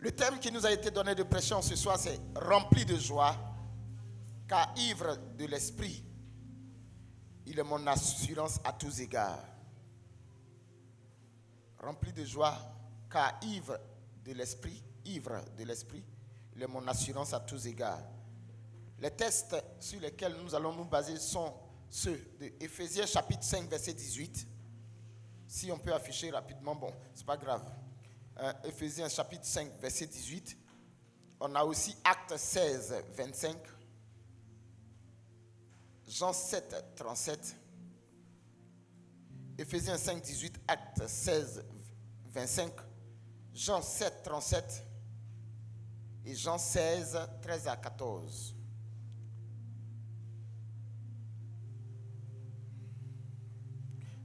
Le thème qui nous a été donné de pression ce soir, c'est rempli de joie, car ivre de l'esprit, il est mon assurance à tous égards. Rempli de joie, car ivre de l'esprit, il est mon assurance à tous égards. Les textes sur lesquels nous allons nous baser sont ceux de Éphésiens chapitre 5, verset 18. Si on peut afficher rapidement, bon, c'est pas grave. Éphésiens chapitre 5, verset 18. On a aussi Actes 16, 25. Jean 7, 37. Éphésiens 5, 18, Actes 16, 25. Jean 7, 37. Et Jean 16, 13 à 14.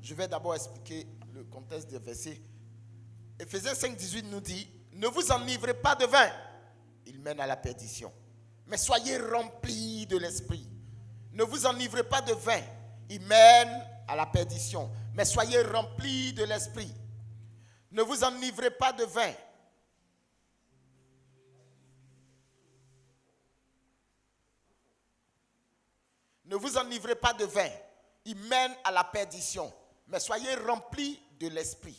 Je vais d'abord expliquer le contexte des versets. Éphésiens 5, 18 nous dit, ne vous enivrez pas de vin, il mène à la perdition. Mais soyez remplis de l'esprit. Ne vous enivrez pas de vin, il mène à la perdition. Mais soyez remplis de l'esprit. Ne vous enivrez pas de vin. Ne vous enivrez pas de vin, il mène à la perdition. Mais soyez remplis de l'esprit.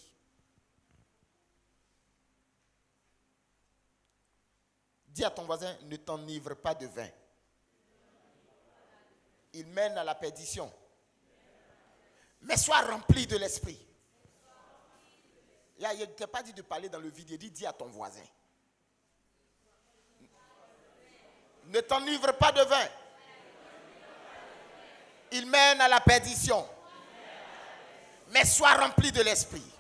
Dis à ton voisin, ne t'enivre pas de vin. Il mène à la perdition. Mais sois rempli de l'esprit. Il ne t'ai pas dit de parler dans le vide, dis à ton voisin. Ne t'enivre pas de vin. Il mène à la perdition. Mais sois rempli de l'esprit.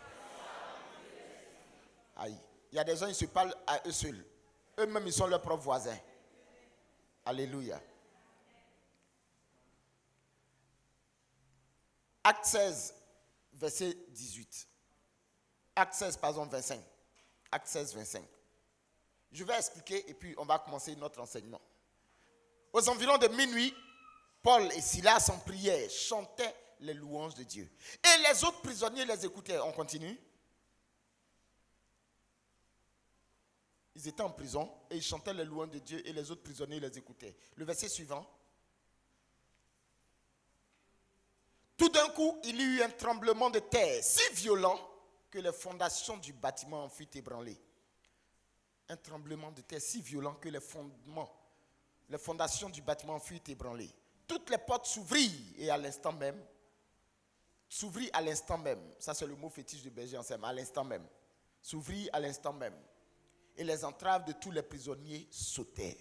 Aïe. Il y a des gens qui se parlent à eux seuls. Eux-mêmes, ils sont leurs propres voisins. Alléluia. Acte 16, verset 18. Acte 16, pardon, 25. Acte 16, 25. Je vais expliquer et puis on va commencer notre enseignement. Aux environs de minuit, Paul et Silas en prière chantaient les louanges de Dieu. Et les autres prisonniers les écoutaient. On continue. Ils étaient en prison et ils chantaient les louanges de Dieu et les autres prisonniers les écoutaient. Le verset suivant. Tout d'un coup, il y eut un tremblement de terre si violent que les fondations du bâtiment en furent ébranlées. Un tremblement de terre si violent que les fondations du bâtiment en furent ébranlées. Toutes les portes s'ouvrirent et à l'instant même, ça c'est le mot fétiche de Berger Anselme, à l'instant même, s'ouvrit à l'instant même. Et les entraves de tous les prisonniers sautèrent.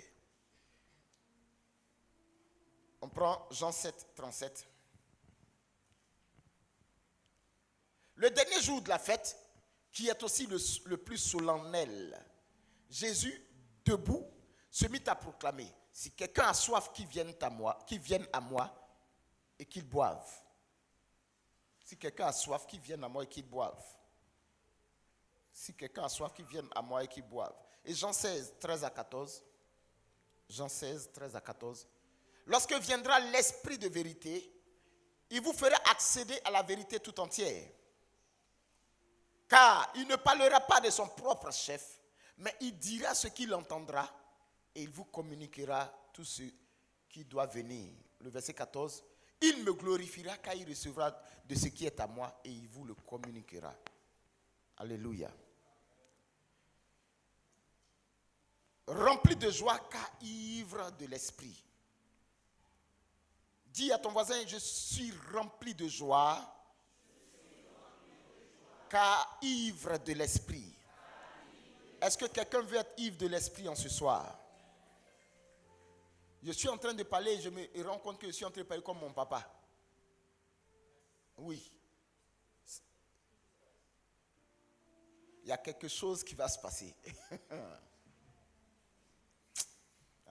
On prend Jean 7, 37. Le dernier jour de la fête, qui est aussi le plus solennel, Jésus, debout, se mit à proclamer, si quelqu'un a soif, qu'il vienne à moi et qu'il boive. Si quelqu'un a soif, qu'il vienne à moi et qu'il boive. Si quelqu'un a soif, qu'il vienne à moi et qu'il boive. Et Jean 16, 13 à 14. Jean 16, 13 à 14. Lorsque viendra l'Esprit de vérité, il vous fera accéder à la vérité tout entière. Car il ne parlera pas de son propre chef, mais il dira ce qu'il entendra et il vous communiquera tout ce qui doit venir. Le verset 14. Il me glorifiera car il recevra de ce qui est à moi et il vous le communiquera. Alléluia. Rempli de joie car ivre de l'esprit. Dis à ton voisin, je suis rempli de joie car ivre de l'esprit. Est-ce que quelqu'un veut être ivre de l'esprit en ce soir? Je suis en train de parler et je me rends compte que je suis en train de parler comme mon papa. Oui. Il y a quelque chose qui va se passer.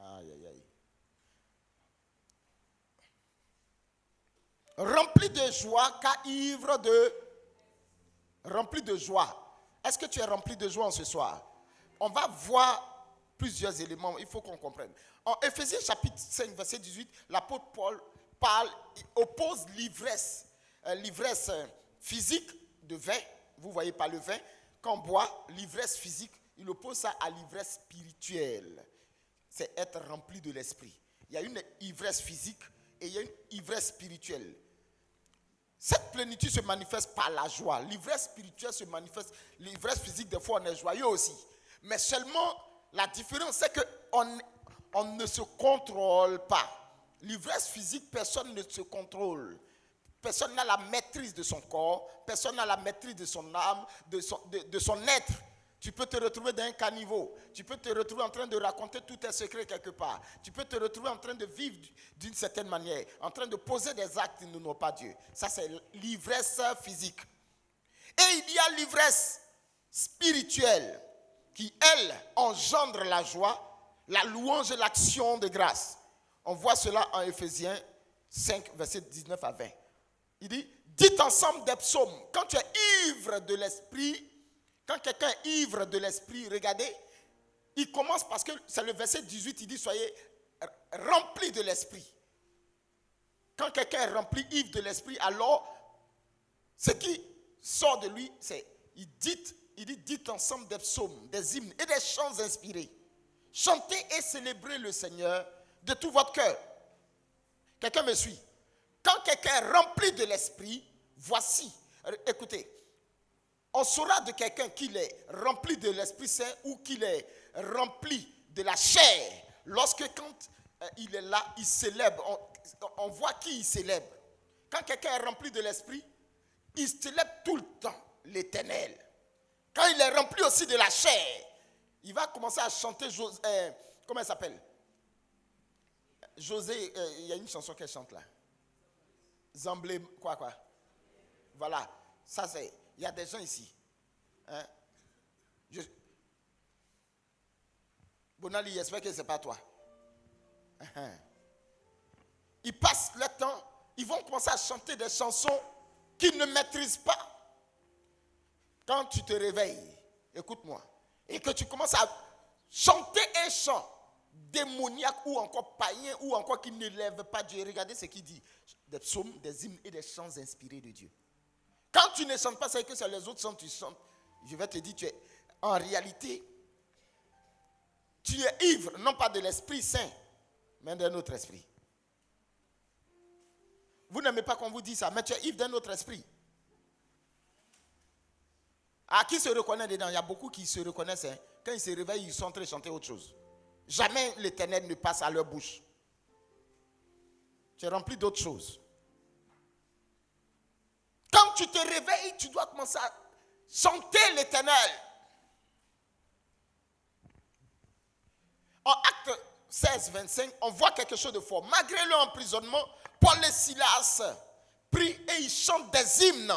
Aïe, aïe, aïe. Rempli de joie, car ivre de... Rempli de joie. Est-ce que tu es rempli de joie en ce soir? On va voir plusieurs éléments, il faut qu'on comprenne. En Éphésiens chapitre 5, verset 18, l'apôtre Paul oppose l'ivresse physique de vin. Vous voyez pas le vin. Quand on boit, l'ivresse physique, il oppose ça à l'ivresse spirituelle. C'est être rempli de l'esprit. Il y a une ivresse physique et il y a une ivresse spirituelle. Cette plénitude se manifeste par la joie. L'ivresse spirituelle se manifeste. L'ivresse physique, des fois, on est joyeux aussi. Mais seulement, la différence, c'est qu'on ne se contrôle pas. L'ivresse physique, personne ne se contrôle. Personne n'a la maîtrise de son corps. Personne n'a la maîtrise de son âme, de son être. Tu peux te retrouver dans un caniveau. Tu peux te retrouver en train de raconter tous tes secrets quelque part. Tu peux te retrouver en train de vivre d'une certaine manière, en train de poser des actes qui n'honorent pas Dieu. Ça, c'est l'ivresse physique. Et il y a l'ivresse spirituelle qui, elle, engendre la joie, la louange et l'action de grâce. On voit cela en Éphésiens 5, versets 19 à 20. Il dit, dites ensemble des psaumes. Quand tu es ivre de l'esprit, quand quelqu'un est ivre de l'esprit, regardez, il commence parce que c'est le verset 18, il dit, soyez remplis de l'esprit. Quand quelqu'un est rempli, ivre de l'esprit, alors, ce qui sort de lui, c'est, il dit, dites ensemble des psaumes, des hymnes et des chants inspirés. Chantez et célébrez le Seigneur de tout votre cœur. Quelqu'un me suit? Quand quelqu'un est rempli de l'esprit, voici, écoutez, on saura de quelqu'un qu'il est rempli de l'Esprit Saint ou qu'il est rempli de la chair lorsque quand il est là, il célèbre. On voit qui il célèbre. Quand quelqu'un est rempli de l'Esprit, il célèbre tout le temps l'Éternel. Quand il est rempli aussi de la chair, il va commencer à chanter, comment elle s'appelle? José, il y a une chanson qu'elle chante là. Zamblé, quoi. Voilà, ça c'est... Il y a des gens ici. Hein? Bonali, j'espère que ce n'est pas toi. Ils passent le temps, ils vont commencer à chanter des chansons qu'ils ne maîtrisent pas. Quand tu te réveilles, écoute-moi, et que tu commences à chanter un chant démoniaque ou encore païen ou encore qui ne lève pas Dieu. Regardez ce qu'il dit. Des psaumes, des hymnes et des chants inspirés de Dieu. Quand tu ne chantes pas, c'est que c'est les autres chants que tu chantes. Je vais te dire, en réalité, tu es ivre, non pas de l'Esprit Saint, mais d'un autre esprit. Vous n'aimez pas qu'on vous dise ça, mais tu es ivre d'un autre esprit. À qui se reconnaît dedans? Il y a beaucoup qui se reconnaissent. Hein. Quand ils se réveillent, ils sont en train de chanter autre chose. Jamais l'Éternel ne passe à leur bouche. Tu es rempli d'autres choses. Quand tu te réveilles, tu dois commencer à chanter l'Éternel. En Actes 16, 25, on voit quelque chose de fort. Malgré leur emprisonnement, Paul et Silas prient et ils chantent des hymnes,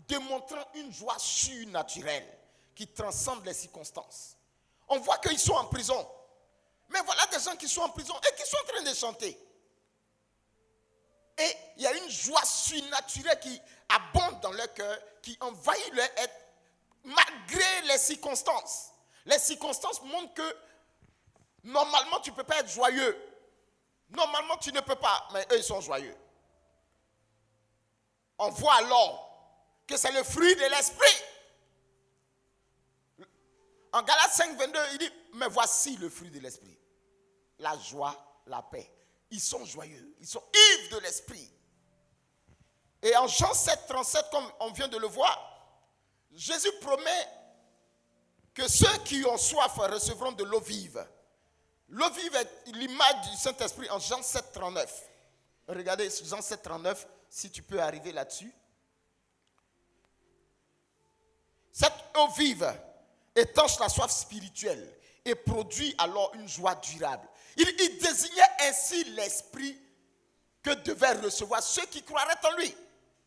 démontrant une joie surnaturelle qui transcende les circonstances. On voit qu'ils sont en prison. Mais voilà des gens qui sont en prison et qui sont en train de chanter. Et il y a une joie surnaturelle qui abonde dans leur cœur, qui envahit leur être, malgré les circonstances. Les circonstances montrent que normalement tu ne peux pas être joyeux. Normalement tu ne peux pas, mais eux ils sont joyeux. On voit alors que c'est le fruit de l'esprit. En Galates 5, 22, il dit, mais voici le fruit de l'esprit. La joie, la paix. Ils sont joyeux, ils sont ivres de l'esprit. Et en Jean 7, 37, comme on vient de le voir, Jésus promet que ceux qui ont soif recevront de l'eau vive. L'eau vive est l'image du Saint-Esprit en Jean 7, 39. Regardez Jean 7, 39, si tu peux arriver là-dessus. Cette eau vive étanche la soif spirituelle et produit alors une joie durable. Il désignait ainsi l'esprit que devaient recevoir ceux qui croiraient en lui.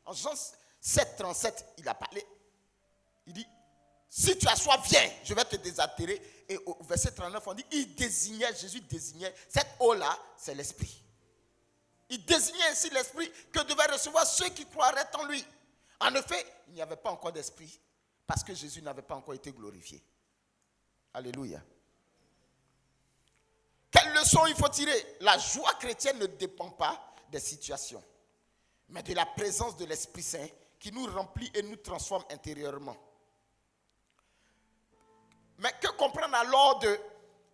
En Jean 7, 37, il a parlé. Il dit, si tu as soif, viens, je vais te désaltérer. Et au verset 39, on dit, Jésus désignait, cette eau-là, c'est l'esprit. Il désignait ainsi l'esprit que devaient recevoir ceux qui croiraient en lui. En effet, il n'y avait pas encore d'esprit, parce que Jésus n'avait pas encore été glorifié. Alléluia. Quelle leçon il faut tirer? La joie chrétienne ne dépend pas des situations, mais de la présence de l'Esprit Saint qui nous remplit et nous transforme intérieurement. Mais que comprendre alors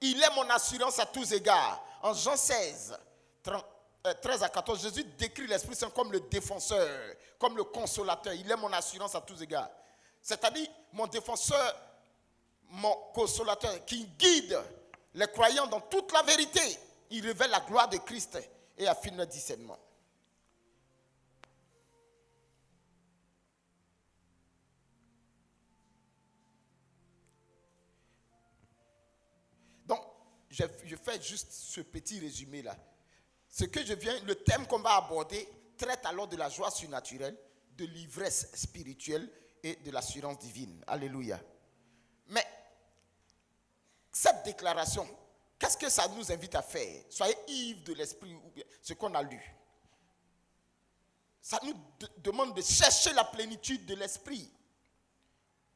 il est mon assurance à tous égards. En Jean 16, 13 à 14, Jésus décrit l'Esprit Saint comme le défenseur, comme le consolateur. Il est mon assurance à tous égards. C'est-à-dire mon défenseur, mon consolateur, qui guide les croyants dans toute la vérité. Il révèle la gloire de Christ et affine le discernement. Donc, je fais juste ce petit résumé-là. Le thème qu'on va aborder traite alors de la joie surnaturelle, de l'ivresse spirituelle et de l'assurance divine. Alléluia. Mais cette déclaration, qu'est-ce que ça nous invite à faire? Soyez ivres de l'esprit, ou bien ce qu'on a lu. Ça nous demande de chercher la plénitude de l'esprit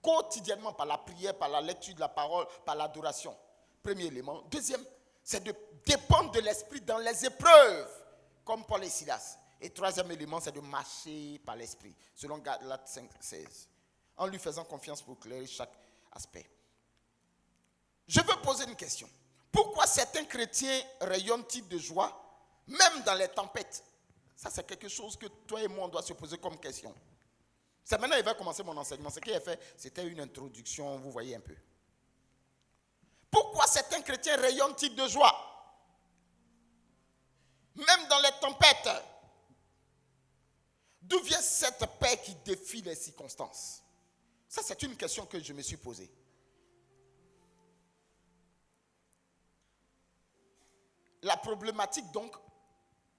quotidiennement par la prière, par la lecture de la parole, par l'adoration. Premier élément. Deuxième, c'est de dépendre de l'esprit dans les épreuves, comme Paul et Silas. Et troisième élément, c'est de marcher par l'esprit, selon Galates 5, 16, en lui faisant confiance pour éclairer chaque aspect. Je veux poser une question. Pourquoi certains chrétiens rayonnent-ils de joie, même dans les tempêtes? Ça, c'est quelque chose que toi et moi, on doit se poser comme question. C'est maintenant qu'il va commencer mon enseignement. Ce qu'il a fait, c'était une introduction, vous voyez un peu. Pourquoi certains chrétiens rayonnent-ils de joie, même dans les tempêtes? D'où vient cette paix qui défie les circonstances? Ça, c'est une question que je me suis posée. La problématique, donc,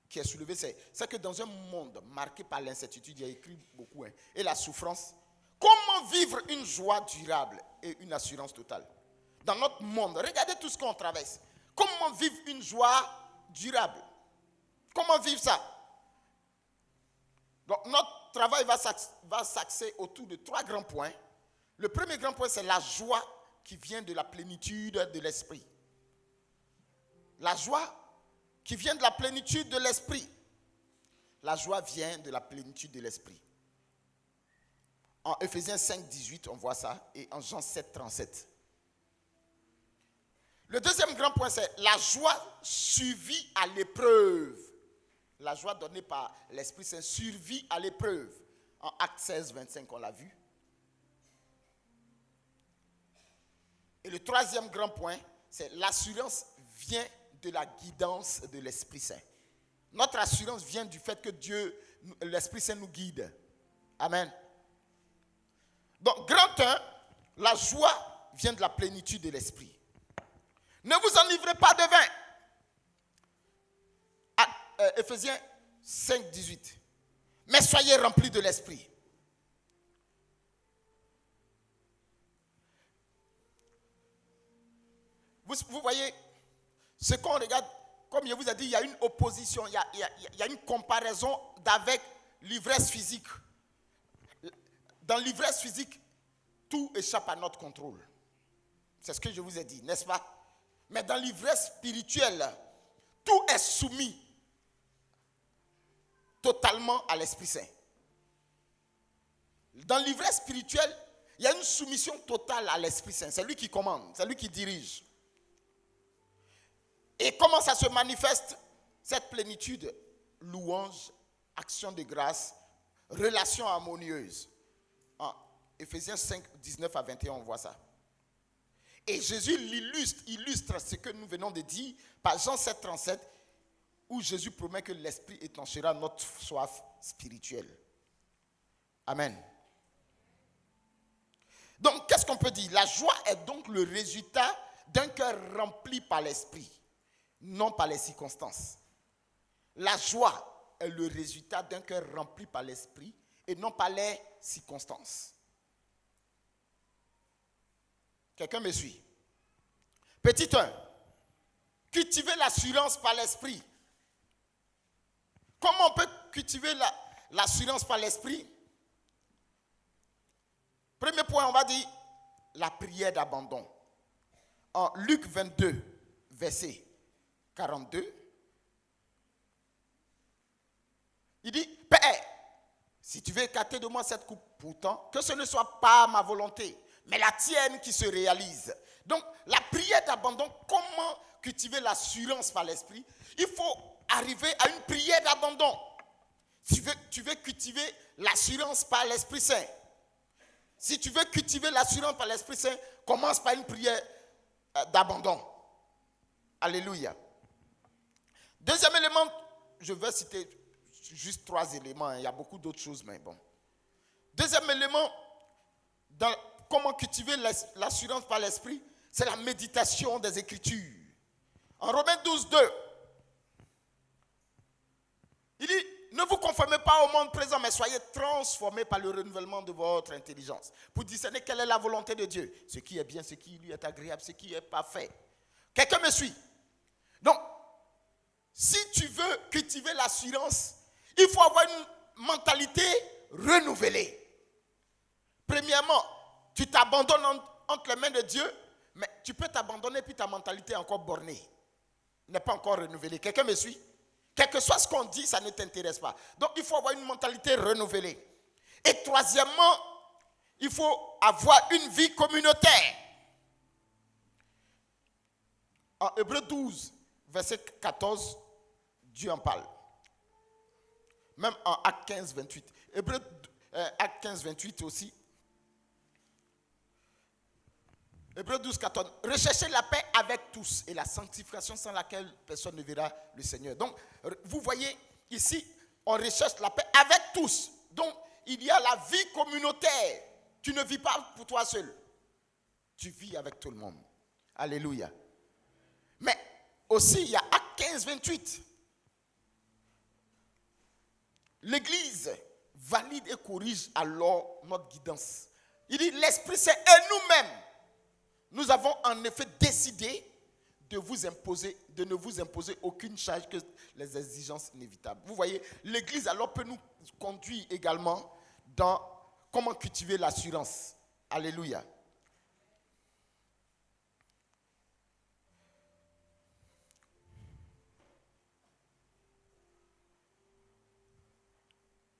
qui est soulevée, c'est que dans un monde marqué par l'incertitude, il y a écrit beaucoup, et la souffrance, comment vivre une joie durable et une assurance totale? Dans notre monde, regardez tout ce qu'on traverse. Comment vivre une joie durable? Comment vivre ça? Donc, notre travail va s'axer autour de 3 grands points. Le premier grand point, c'est la joie qui vient de la plénitude de l'esprit. La joie qui vient de la plénitude de l'esprit. La joie vient de la plénitude de l'esprit. En Ephésiens 5, 18, on voit ça, et en Jean 7, 37. Le deuxième grand point, c'est la joie survit à l'épreuve. La joie donnée par l'Esprit Saint survit à l'épreuve. En Actes 16, 25, on l'a vu. Et le troisième grand point, c'est l'assurance vient de la guidance de l'Esprit Saint. Notre assurance vient du fait que l'Esprit Saint nous guide. Amen. Donc, grand 1, la joie vient de la plénitude de l'Esprit. Ne vous enivrez pas de vin. Ephésiens 5, 18. Mais soyez remplis de l'Esprit. Vous voyez, ce qu'on regarde, comme je vous ai dit, il y a une opposition, il y a une comparaison avec l'ivresse physique. Dans l'ivresse physique, tout échappe à notre contrôle. C'est ce que je vous ai dit, n'est-ce pas? Mais dans l'ivresse spirituelle, tout est soumis totalement à l'Esprit Saint. Dans l'ivresse spirituelle, il y a une soumission totale à l'Esprit Saint. C'est lui qui commande, c'est lui qui dirige. Et comment ça se manifeste, cette plénitude? Louange, action de grâce, relation harmonieuse. En Ephésiens 5, 19 à 21, on voit ça. Et Jésus illustre ce que nous venons de dire par Jean 7, 37, où Jésus promet que l'Esprit étanchera notre soif spirituelle. Amen. Donc, qu'est-ce qu'on peut dire? La joie est donc le résultat d'un cœur rempli par l'Esprit, non par les circonstances. La joie est le résultat d'un cœur rempli par l'Esprit et non par les circonstances. Quelqu'un me suit? Petit 1. Cultiver l'assurance par l'Esprit. Comment on peut cultiver l'assurance par l'Esprit? Premier point, on va dire la prière d'abandon. En Luc 22, verset 42, il dit, Père, si tu veux écarter de moi cette coupe, pourtant, que ce ne soit pas ma volonté, mais la tienne qui se réalise. Donc, la prière d'abandon, comment cultiver l'assurance par l'esprit? Il faut arriver à une prière d'abandon. Tu veux cultiver l'assurance par l'Esprit Saint. Si tu veux cultiver l'assurance par l'Esprit Saint, commence par une prière d'abandon. Alléluia. Deuxième élément, je vais citer juste 3 éléments. Il y a beaucoup d'autres choses, mais bon. Deuxième élément, dans comment cultiver l'assurance par l'Esprit, c'est la méditation des Écritures. En Romains 12, 2, il dit, ne vous conformez pas au monde présent, mais soyez transformés par le renouvellement de votre intelligence, pour discerner quelle est la volonté de Dieu, ce qui est bien, ce qui lui est agréable, ce qui est parfait. Quelqu'un me suit? Donc, si tu veux cultiver l'assurance, il faut avoir une mentalité renouvelée. Premièrement, tu t'abandonnes entre les mains de Dieu, mais tu peux t'abandonner puis ta mentalité est encore bornée, n'est pas encore renouvelée. Quelqu'un me suit? Quel que soit ce qu'on dit, ça ne t'intéresse pas. Donc, il faut avoir une mentalité renouvelée. Et troisièmement, il faut avoir une vie communautaire. En Hébreux 12, verset 14, Dieu en parle. Même en Acte 15, 28. Acte 15, 28 aussi. Hébreux 12, 14. Recherchez la paix avec tous et la sanctification sans laquelle personne ne verra le Seigneur. Donc, vous voyez, ici, on recherche la paix avec tous. Donc, il y a la vie communautaire. Tu ne vis pas pour toi seul. Tu vis avec tout le monde. Alléluia. Mais aussi, il y a Acte 15, 28. L'Église valide et corrige alors notre guidance. Il dit, l'Esprit Saint et nous-mêmes, nous avons en effet décidé de ne vous imposer aucune charge que les exigences inévitables. Vous voyez, l'Église alors peut nous conduire également dans comment cultiver l'assurance. Alléluia.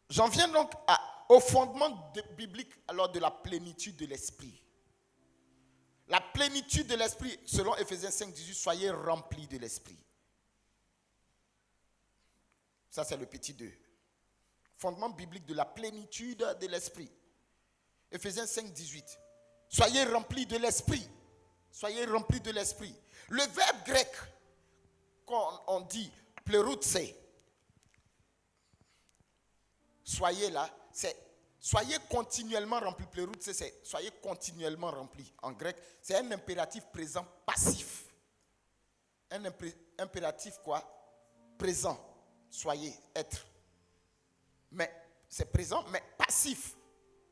J'en viens donc au fondement biblique alors de la plénitude de l'esprit. La plénitude de l'esprit, selon Ephésiens 5, 18, soyez remplis de l'esprit. Ça, c'est le petit 2. Fondement biblique de la plénitude de l'esprit. Ephésiens 5, 18. Soyez remplis de l'esprit. Soyez remplis de l'esprit. Le verbe grec, quand on dit pleroutse, soyez là, c'est soyez continuellement remplis. Pleroutse, c'est soyez continuellement remplis. En grec, c'est un impératif présent passif. Un impératif quoi? Présent. Soyez, être. Mais c'est présent, mais passif.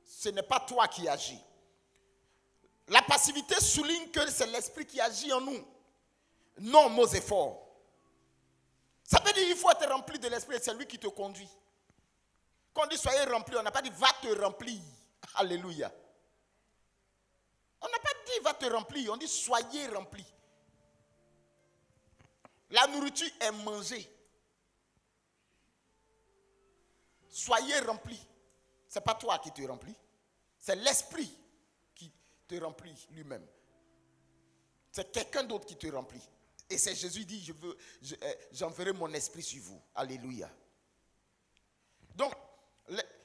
Ce n'est pas toi qui agis. La passivité souligne que c'est l'esprit qui agit en nous, non nos efforts. Ça veut dire qu'il faut être rempli de l'esprit et c'est lui qui te conduit. Quand on dit soyez rempli, on n'a pas dit va te remplir. Alléluia. On n'a pas dit va te remplir, on dit soyez rempli. La nourriture est mangée. Soyez rempli. Ce n'est pas toi qui te remplis. C'est l'esprit qui te remplit lui-même. C'est quelqu'un d'autre qui te remplit. Et c'est Jésus qui dit, j'enverrai mon esprit sur vous. Alléluia. Donc,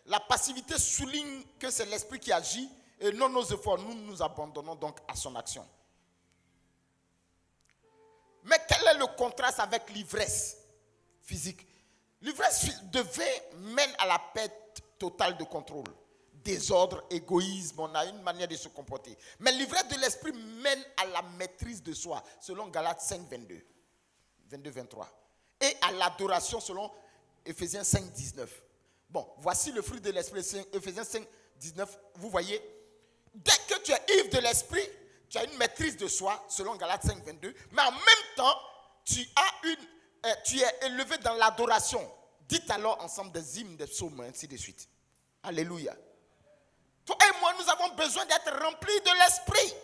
la passivité souligne que c'est l'esprit qui agit et non nos efforts. Nous nous abandonnons donc à son action. Mais quel est le contraste avec l'ivresse physique? L'ivresse devait mener à la perte totale de contrôle. Désordre, égoïsme, on a une manière de se comporter. Mais l'ivresse de l'esprit mène à la maîtrise de soi, selon Galates 5, 22, 23. Et à l'adoration, selon Ephésiens 5, 19. Bon, voici le fruit de l'esprit, Ephésiens 5, 19. Vous voyez, dès que tu es ivre de l'esprit, tu as une maîtrise de soi, selon Galates 5, 22. Mais en même temps, tu es élevé dans l'adoration. Dites alors ensemble des hymnes, des psaumes, ainsi de suite. Alléluia. Toi et moi, nous avons besoin d'être remplis de l'esprit.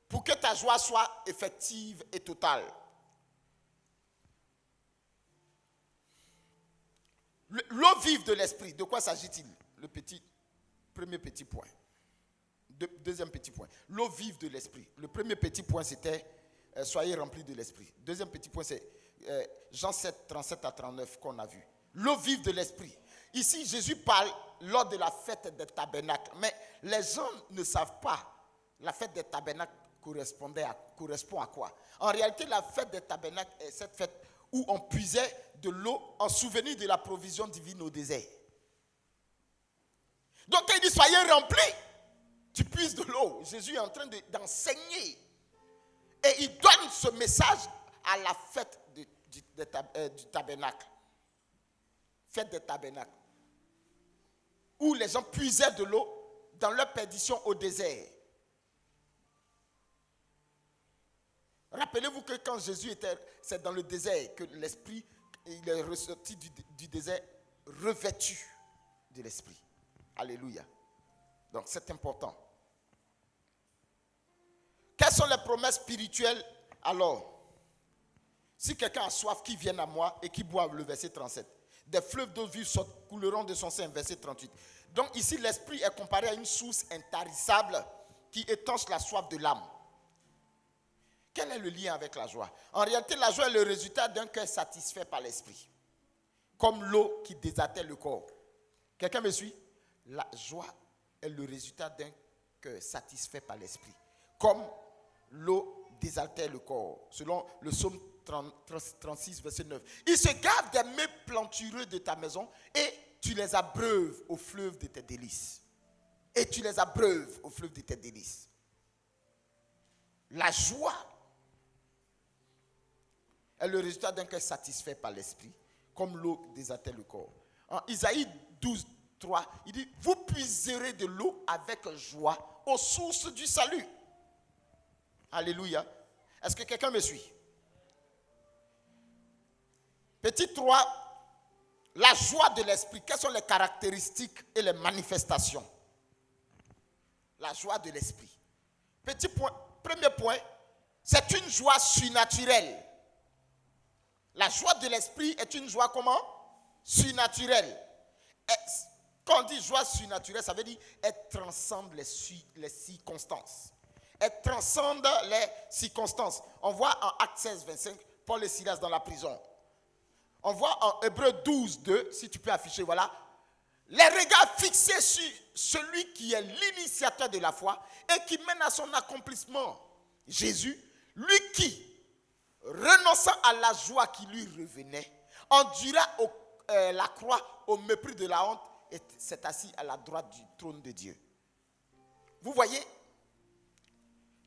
Pour que ta joie soit effective et totale. L'eau vive de l'esprit, de quoi s'agit-il? premier petit point. Deuxième petit point. L'eau vive de l'esprit. Le premier petit point, c'était soyez remplis de l'esprit. Deuxième petit point, c'est Jean 7, 37 à 39 qu'on a vu. L'eau vive de l'esprit. Ici, Jésus parle lors de la fête des tabernacles. Mais les gens ne savent pas. La fête des tabernacles correspond à quoi? En réalité, la fête des tabernacles est cette fête où on puisait de l'eau en souvenir de la provision divine au désert. Donc, quand il dit soyez remplis, tu puises de l'eau. Jésus est en train d'enseigner. Et il donne ce message à la fête du tabernacle. Fête des tabernacles. Où les gens puisaient de l'eau dans leur perdition au désert. Rappelez-vous que quand Jésus c'est dans le désert que l'esprit, il est ressorti du désert revêtu de l'esprit. Alléluia. Donc c'est important. Quelles sont les promesses spirituelles alors? Si quelqu'un a soif, qu'il vienne à moi et qu'il boive, le verset 37. Des fleuves d'eau vive couleront de son sein, verset 38. Donc ici, l'esprit est comparé à une source intarissable qui étanche la soif de l'âme. Quel est le lien avec la joie? En réalité, la joie est le résultat d'un cœur satisfait par l'esprit. Comme l'eau qui désaltère le corps. Quelqu'un me suit? La joie est le résultat d'un cœur satisfait par l'esprit. Comme l'eau désaltère le corps. Selon le psaume 36, verset 9. Il se garde des mets plantureux de ta maison et tu les abreuves au fleuve de tes délices. Et tu les abreuves au fleuve de tes délices. La joie est le résultat d'un cœur satisfait par l'esprit, comme l'eau désaltère le corps. En Isaïe 12, 3, il dit, vous puiserez de l'eau avec joie aux sources du salut. Alléluia. Est-ce que quelqu'un me suit? Petit 3, la joie de l'esprit. Quelles sont les caractéristiques et les manifestations? La joie de l'esprit. Petit point, premier point, c'est une joie surnaturelle. La joie de l'esprit est une joie comment? Surnaturelle. Quand on dit joie surnaturelle, ça veut dire elle transcende les circonstances. Elle transcende les circonstances. On voit en Actes 16, 25, Paul et Silas dans la prison. On voit en Hébreux 12, 2, si tu peux afficher, voilà. Les regards fixés sur celui qui est l'initiateur de la foi et qui mène à son accomplissement. Jésus, lui qui, renonçant à la joie qui lui revenait, endura la croix au mépris de la honte et s'est assis à la droite du trône de Dieu. Vous voyez?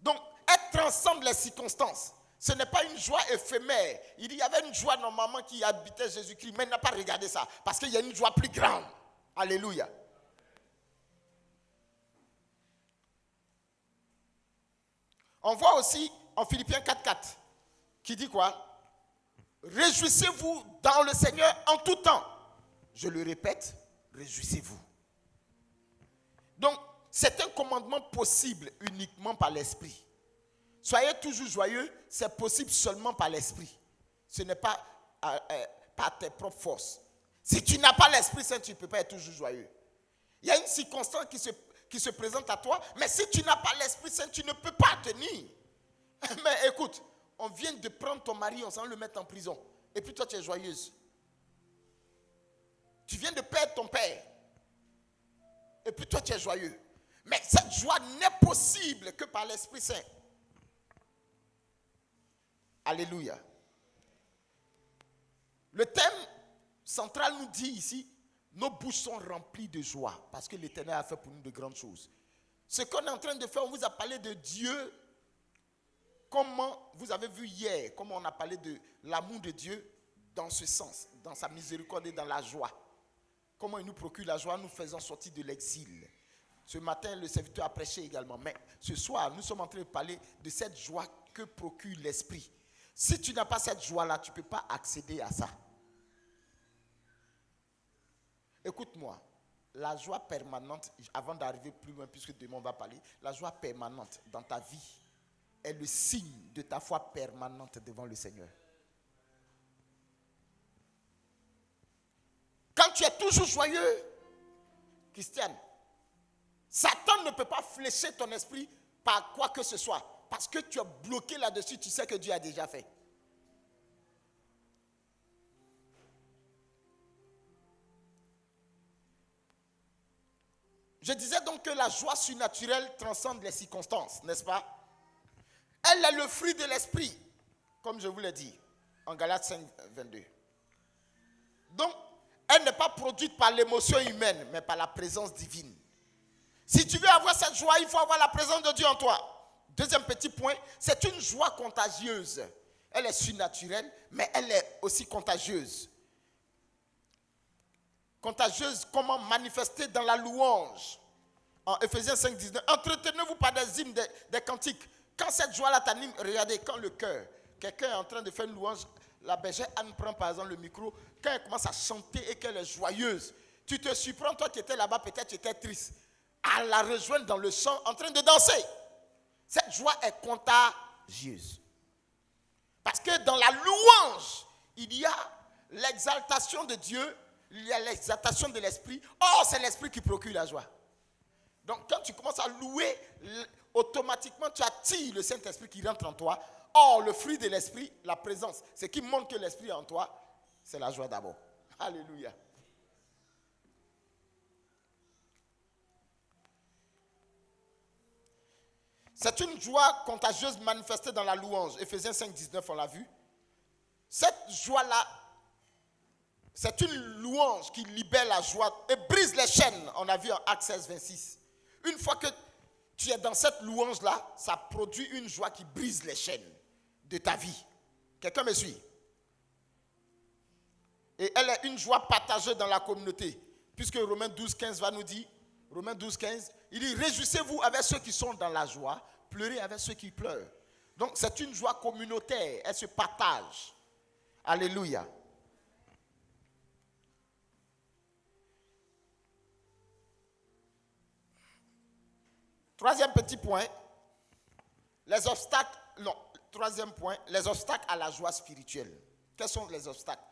Donc, elle transcende les circonstances. Ce n'est pas une joie éphémère. Il y avait une joie normalement qui habitait Jésus-Christ, mais il n'a pas regardé ça, parce qu'il y a une joie plus grande. Alléluia. On voit aussi en Philippiens 4.4 qui dit quoi? Réjouissez-vous dans le Seigneur en tout temps. Je le répète, réjouissez-vous. Donc, c'est un commandement possible uniquement par l'esprit. Soyez toujours joyeux, c'est possible seulement par l'esprit. Ce n'est pas par tes propres forces. Si tu n'as pas l'Esprit Saint, tu ne peux pas être toujours joyeux. Il y a une circonstance qui se présente à toi, mais si tu n'as pas l'Esprit Saint, tu ne peux pas tenir. Mais écoute, on vient de prendre ton mari, on s'en le mettre en prison. Et puis toi, tu es joyeuse. Tu viens de perdre ton père. Et puis toi, tu es joyeux. Mais cette joie n'est possible que par l'Esprit Saint. Alléluia. Le thème central nous dit ici, nos bouches sont remplies de joie parce que l'Éternel a fait pour nous de grandes choses. Ce qu'on est en train de faire, on vous a parlé de Dieu. Comment vous avez vu hier, comment on a parlé de l'amour de Dieu dans ce sens, dans sa miséricorde et dans la joie. Comment il nous procure la joie, nous faisant sortir de l'exil. Ce matin, le serviteur a prêché également. Mais ce soir, nous sommes en train de parler de cette joie que procure l'esprit. Si tu n'as pas cette joie-là, tu ne peux pas accéder à ça. Écoute-moi, la joie permanente, avant d'arriver plus loin, puisque demain on va parler, la joie permanente dans ta vie est le signe de ta foi permanente devant le Seigneur. Quand tu es toujours joyeux, Christiane, Satan ne peut pas flécher ton esprit par quoi que ce soit. Parce que tu es bloqué là-dessus, tu sais que Dieu a déjà fait. Je disais donc que la joie surnaturelle transcende les circonstances, n'est-ce pas? Elle est le fruit de l'esprit, comme je vous l'ai dit, en Galates 5, 22. Donc, elle n'est pas produite par l'émotion humaine, mais par la présence divine. Si tu veux avoir cette joie, il faut avoir la présence de Dieu en toi. Deuxième petit point, c'est une joie contagieuse. Elle est surnaturelle, mais elle est aussi contagieuse. Contagieuse, comment manifester dans la louange. En Ephésiens 5, 19, entretenez-vous par des hymnes, des cantiques. Quand cette joie-là t'anime, regardez, quand le cœur, quelqu'un est en train de faire une louange, la bergère Anne prend par exemple le micro, quand elle commence à chanter et qu'elle est joyeuse, tu te surprends, toi qui étais là-bas, peut-être tu étais triste, à la rejoindre dans le chant en train de danser. Cette joie est contagieuse. Parce que dans la louange, il y a l'exaltation de Dieu, il y a l'exaltation de l'esprit. Or, c'est l'esprit qui procure la joie. Donc, quand tu commences à louer, automatiquement, tu attires le Saint-Esprit qui rentre en toi. Or, le fruit de l'esprit, la présence, ce qui montre que l'esprit est en toi, c'est la joie d'abord. Alléluia. C'est une joie contagieuse manifestée dans la louange. Ephésiens 5, 19, on l'a vu. Cette joie-là, c'est une louange qui libère la joie et brise les chaînes. On a vu en Actes 16, 26. Une fois que tu es dans cette louange-là, ça produit une joie qui brise les chaînes de ta vie. Quelqu'un me suit? Et elle est une joie partagée dans la communauté. Puisque Romains 12, 15 va nous dire, Romains 12, 15, il dit, réjouissez-vous avec ceux qui sont dans la joie, pleurez avec ceux qui pleurent. Donc c'est une joie communautaire, elle se partage. Alléluia. Troisième petit point, les obstacles, non, troisième point, les obstacles à la joie spirituelle. Quels sont les obstacles?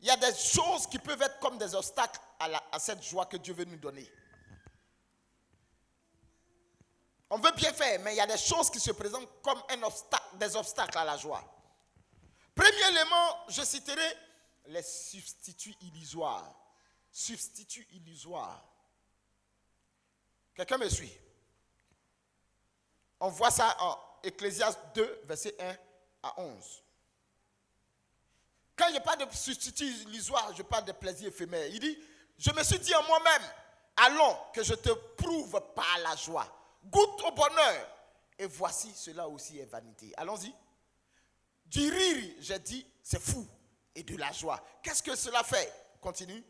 Il y a des choses qui peuvent être comme des obstacles à cette joie que Dieu veut nous donner. On veut bien faire, mais il y a des choses qui se présentent comme des obstacles à la joie. Premier élément, je citerai les substituts illusoires. Substituts illusoires. Quelqu'un me suit? On voit ça en Ecclésiaste 2, verset 1 à 11. Quand je parle de substitut illusoire, je parle de plaisir éphémère. Il dit, je me suis dit en moi-même, allons que je te prouve par la joie. Goûte au bonheur. Et voici, cela aussi est vanité. Allons-y. Du rire, j'ai dit, c'est fou. Et de la joie. Qu'est-ce que cela fait? Continue.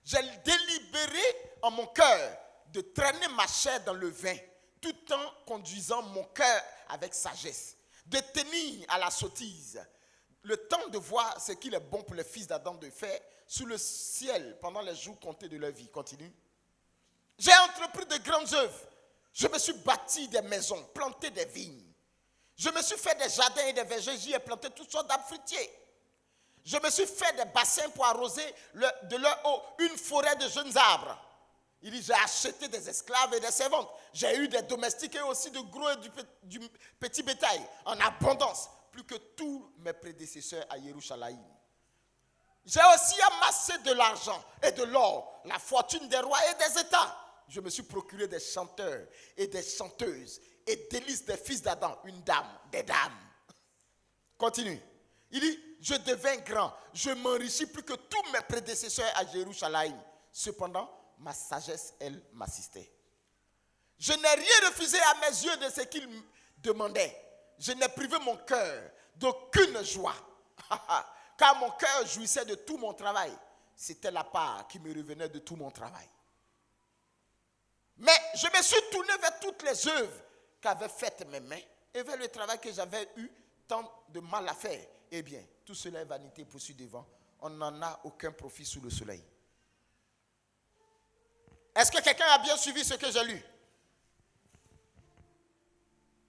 J'ai délibéré en mon cœur de traîner ma chair dans le vin, tout en conduisant mon cœur avec sagesse, de tenir à la sottise, le temps de voir ce qu'il est bon pour les fils d'Adam de faire sous le ciel pendant les jours comptés de leur vie. Continue. J'ai entrepris de grandes œuvres. Je me suis bâti des maisons, planté des vignes. Je me suis fait des jardins et des vergers, j'y ai planté toutes sortes d'arbres fruitiers. Je me suis fait des bassins pour arroser de leur eau une forêt de jeunes arbres. Il dit, j'ai acheté des esclaves et des servantes. J'ai eu des domestiques et aussi de gros et du petit bétail en abondance, plus que tous mes prédécesseurs à Jérusalem. J'ai aussi amassé de l'argent et de l'or, la fortune des rois et des États. Je me suis procuré des chanteurs et des chanteuses et délices des fils d'Adam, une dame, des dames. Continue. Il dit, je devins grand, je m'enrichis plus que tous mes prédécesseurs à Jérusalem. Cependant, ma sagesse, elle, m'assistait. Je n'ai rien refusé à mes yeux de ce qu'ils me demandaient. Je n'ai privé mon cœur d'aucune joie. Car mon cœur jouissait de tout mon travail. C'était la part qui me revenait de tout mon travail. Mais je me suis tourné vers toutes les œuvres qu'avaient faites mes mains et vers le travail que j'avais eu tant de mal à faire. Eh bien, tout cela est vanité poursuit devant. On n'en a aucun profit sous le soleil. Est-ce que quelqu'un a bien suivi ce que j'ai lu?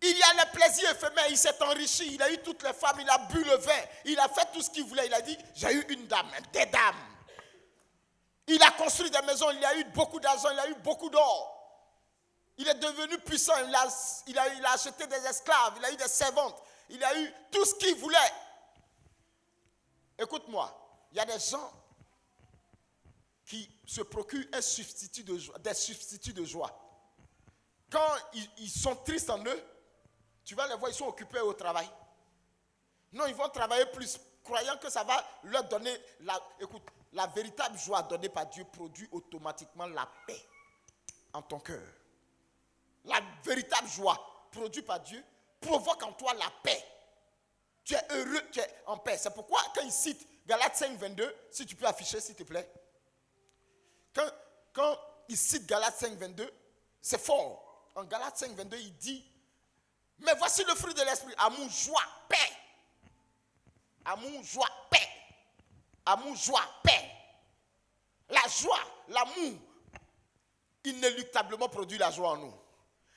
Il y a le plaisir éphémère, il s'est enrichi, il a eu toutes les femmes, il a bu le vin, il a fait tout ce qu'il voulait. Il a dit, j'ai eu une dame, des dames. Il a construit des maisons, il a eu beaucoup d'argent, il a eu beaucoup d'or. Il est devenu puissant, il a acheté des esclaves, il a eu des servantes, il a eu tout ce qu'il voulait. Écoute-moi, il y a des gens qui se procurent des substituts de joie. Quand ils sont tristes en eux, tu vas les voir, ils sont occupés au travail. Non, ils vont travailler plus, croyant que ça va leur donner la véritable joie donnée par Dieu produit automatiquement la paix en ton cœur. La véritable joie produite par Dieu provoque en toi la paix. Tu es heureux, tu es en paix. C'est pourquoi quand il cite Galates 5, 22, si tu peux afficher s'il te plaît. Quand il cite Galates 5, 22, c'est fort. En Galates 5, 22, il dit, mais voici le fruit de l'esprit, amour, joie, paix. Amour, joie, paix. Amour, joie, paix. La joie, l'amour, inéluctablement produit la joie en nous.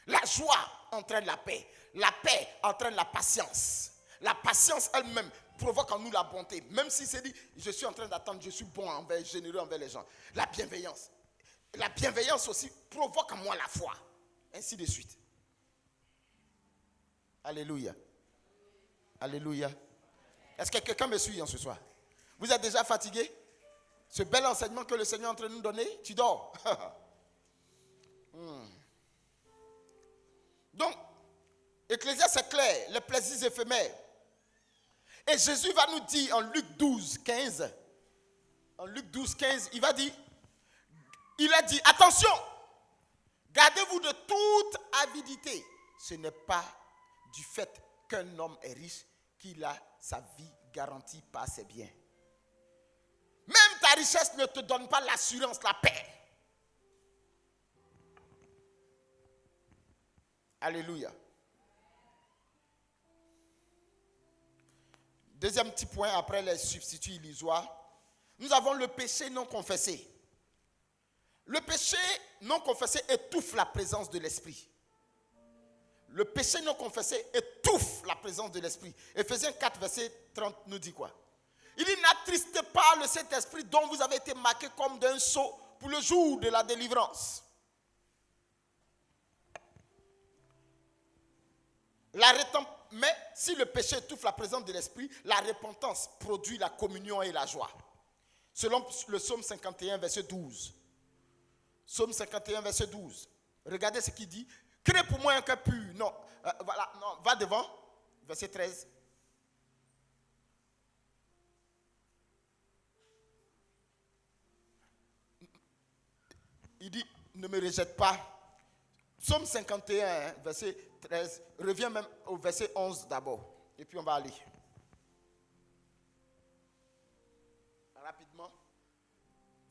La joie entraîne la paix. La paix entraîne la patience. La patience elle-même provoque en nous la bonté. Même si c'est dit, je suis en train d'attendre, je suis bon, généreux envers les gens. La bienveillance. La bienveillance aussi provoque en moi la foi. Ainsi de suite. Alléluia. Alléluia. Est-ce que quelqu'un me suit en ce soir? Vous êtes déjà fatigué? Ce bel enseignement que le Seigneur est en train de nous donner, tu dors. Donc, Ecclésiaste c'est clair, les plaisirs éphémères. Et Jésus va nous dire en Luc 12, 15, il a dit, attention, gardez-vous de toute avidité. Ce n'est pas du fait qu'un homme est riche qu'il a sa vie garantie par ses biens. Même ta richesse ne te donne pas l'assurance, la paix. Alléluia. Deuxième petit point, après les substituts illusoires, nous avons le péché non confessé. Le péché non confessé étouffe la présence de l'esprit. Le péché non confessé étouffe la présence de l'esprit. Éphésiens 4, verset 30 nous dit quoi? Il dit, n'attristez pas le Saint-Esprit dont vous avez été marqués comme d'un sceau pour le jour de la délivrance. Mais si le péché étouffe la présence de l'esprit, la repentance produit la communion et la joie. Selon le psaume 51, verset 12. Psaume 51, verset 12. Regardez ce qu'il dit. Crée pour moi un cœur pur. Non, va devant. Verset 13. Il dit, ne me rejette pas. Psaume 51, verset 13. Reviens même au verset 11 d'abord. Et puis on va aller. Rapidement.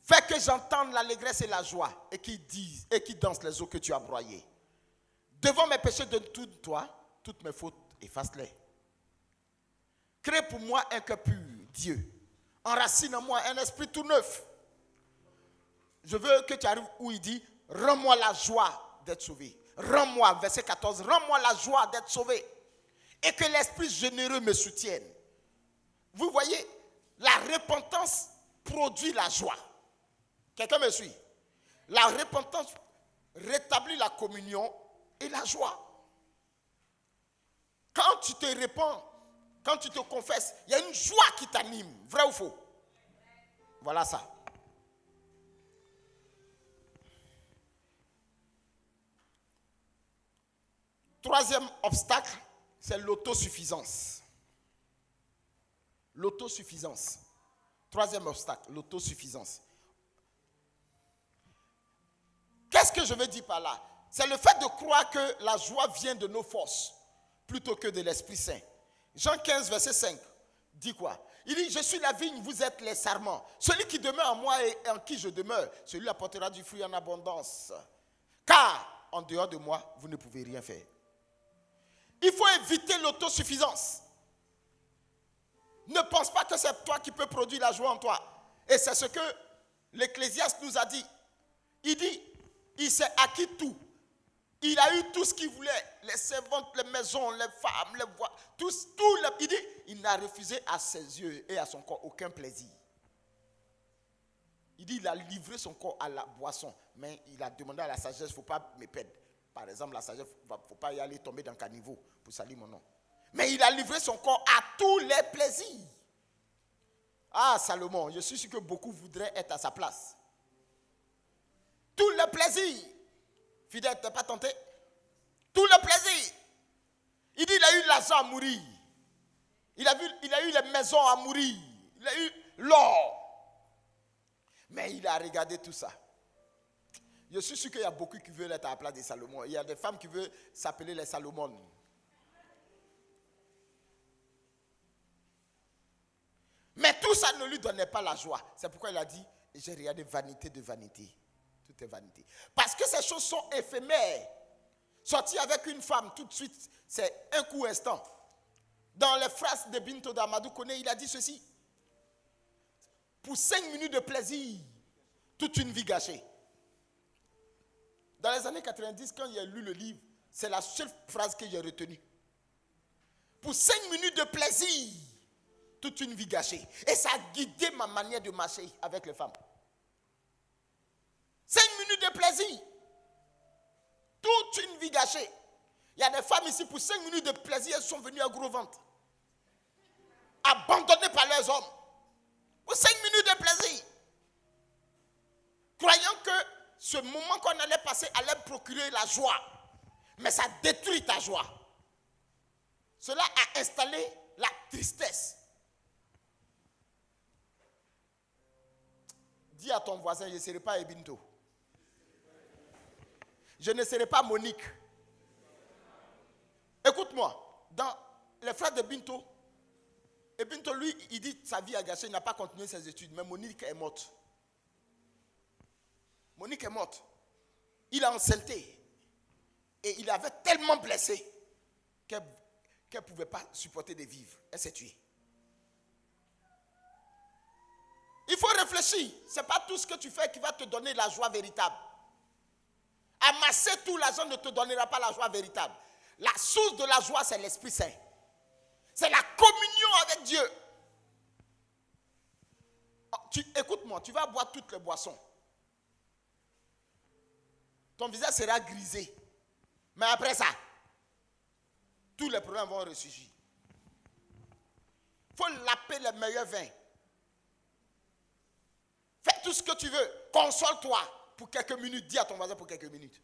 Fais que j'entende l'allégresse et la joie et qui disent et qui dansent les eaux que tu as broyées. Devant mes péchés, donne toi toutes mes fautes, efface-les. Crée pour moi un cœur pur, Dieu. Enracine en moi un esprit tout neuf. Je veux que tu arrives où il dit, rends-moi la joie d'être sauvé. Rends-moi, verset 14, rends-moi la joie d'être sauvé. Et que l'esprit généreux me soutienne. Vous voyez, la repentance produit la joie. Quelqu'un me suit? La repentance rétablit la communion et la joie. Quand tu te répands, quand tu te confesses, il y a une joie qui t'anime. Vrai ou faux? Voilà ça. Troisième obstacle, c'est l'autosuffisance. L'autosuffisance. Troisième obstacle, l'autosuffisance. Qu'est-ce que je veux dire par là? C'est le fait de croire que la joie vient de nos forces plutôt que de l'Esprit Saint. Jean 15, verset 5, dit quoi? Il dit, je suis la vigne, vous êtes les sarments. Celui qui demeure en moi et en qui je demeure, celui apportera du fruit en abondance. Car, en dehors de moi, vous ne pouvez rien faire. Il faut éviter l'autosuffisance. Ne pense pas que c'est toi qui peux produire la joie en toi. Et c'est ce que l'Ecclésiaste nous a dit. Il dit, il s'est acquis tout. Il a eu tout ce qu'il voulait. Les servantes, les maisons, les femmes, les voix, tout. Il dit, il n'a refusé à ses yeux et à son corps aucun plaisir. Il dit il a livré son corps à la boisson, mais il a demandé à la sagesse, il ne faut pas me perdre. Par exemple, la sagesse, il ne faut pas y aller tomber dans le caniveau pour salir mon nom. Mais il a livré son corps à tous les plaisirs. Ah, Salomon, je suis sûr que beaucoup voudraient être à sa place. Tout le plaisir. Fidèle, tu n'es pas tenté? Tout le plaisir. Il dit il a eu l'argent à mourir. Il a eu les maisons à mourir. Il a eu l'or. Mais il a regardé tout ça. Je suis sûr qu'il y a beaucoup qui veulent être à la place de Salomon. Il y a des femmes qui veulent s'appeler les Salomon. Mais tout ça ne lui donnait pas la joie. C'est pourquoi il a dit, j'ai regardé vanité de vanité. Tout est vanité. Parce que ces choses sont éphémères. Sortir avec une femme tout de suite, c'est un coup instant. Dans les phrases de Binto d'Amadou Kone, il a dit ceci. Pour 5 minutes de plaisir, toute une vie gâchée. Dans les années 90, quand j'ai lu le livre, c'est la seule phrase que j'ai retenue. Pour 5 minutes de plaisir, toute une vie gâchée. Et ça a guidé ma manière de marcher avec les femmes. 5 minutes de plaisir, toute une vie gâchée. Il y a des femmes ici, pour 5 minutes de plaisir, elles sont venues à gros ventre. Abandonnées par leurs hommes. Pour 5 minutes de plaisir. Croyant que ce moment qu'on allait passer allait procurer la joie. Mais ça détruit ta joie. Cela a installé la tristesse. Dis à ton voisin, je ne serai pas Ebinto. Je ne serai pas Monique. Écoute-moi, dans les frères de Binto, et Binto, lui, il dit sa vie a gâché, il n'a pas continué ses études, mais Monique est morte. Monique est morte. Il a enceinté. Et il avait tellement blessé qu'elle ne pouvait pas supporter de vivre. Elle s'est tuée. Il faut réfléchir. Ce n'est pas tout ce que tu fais qui va te donner la joie véritable. Amasser tout l'argent ne te donnera pas la joie véritable. La source de la joie, c'est l'Esprit Saint. C'est la communion avec Dieu. Écoute-moi, tu vas boire toutes les boissons. Ton visage sera grisé. Mais après ça, tous les problèmes vont ressurgir. Il faut laper les meilleurs vins. Fais tout ce que tu veux. Console-toi pour quelques minutes. Dis à ton voisin pour quelques minutes.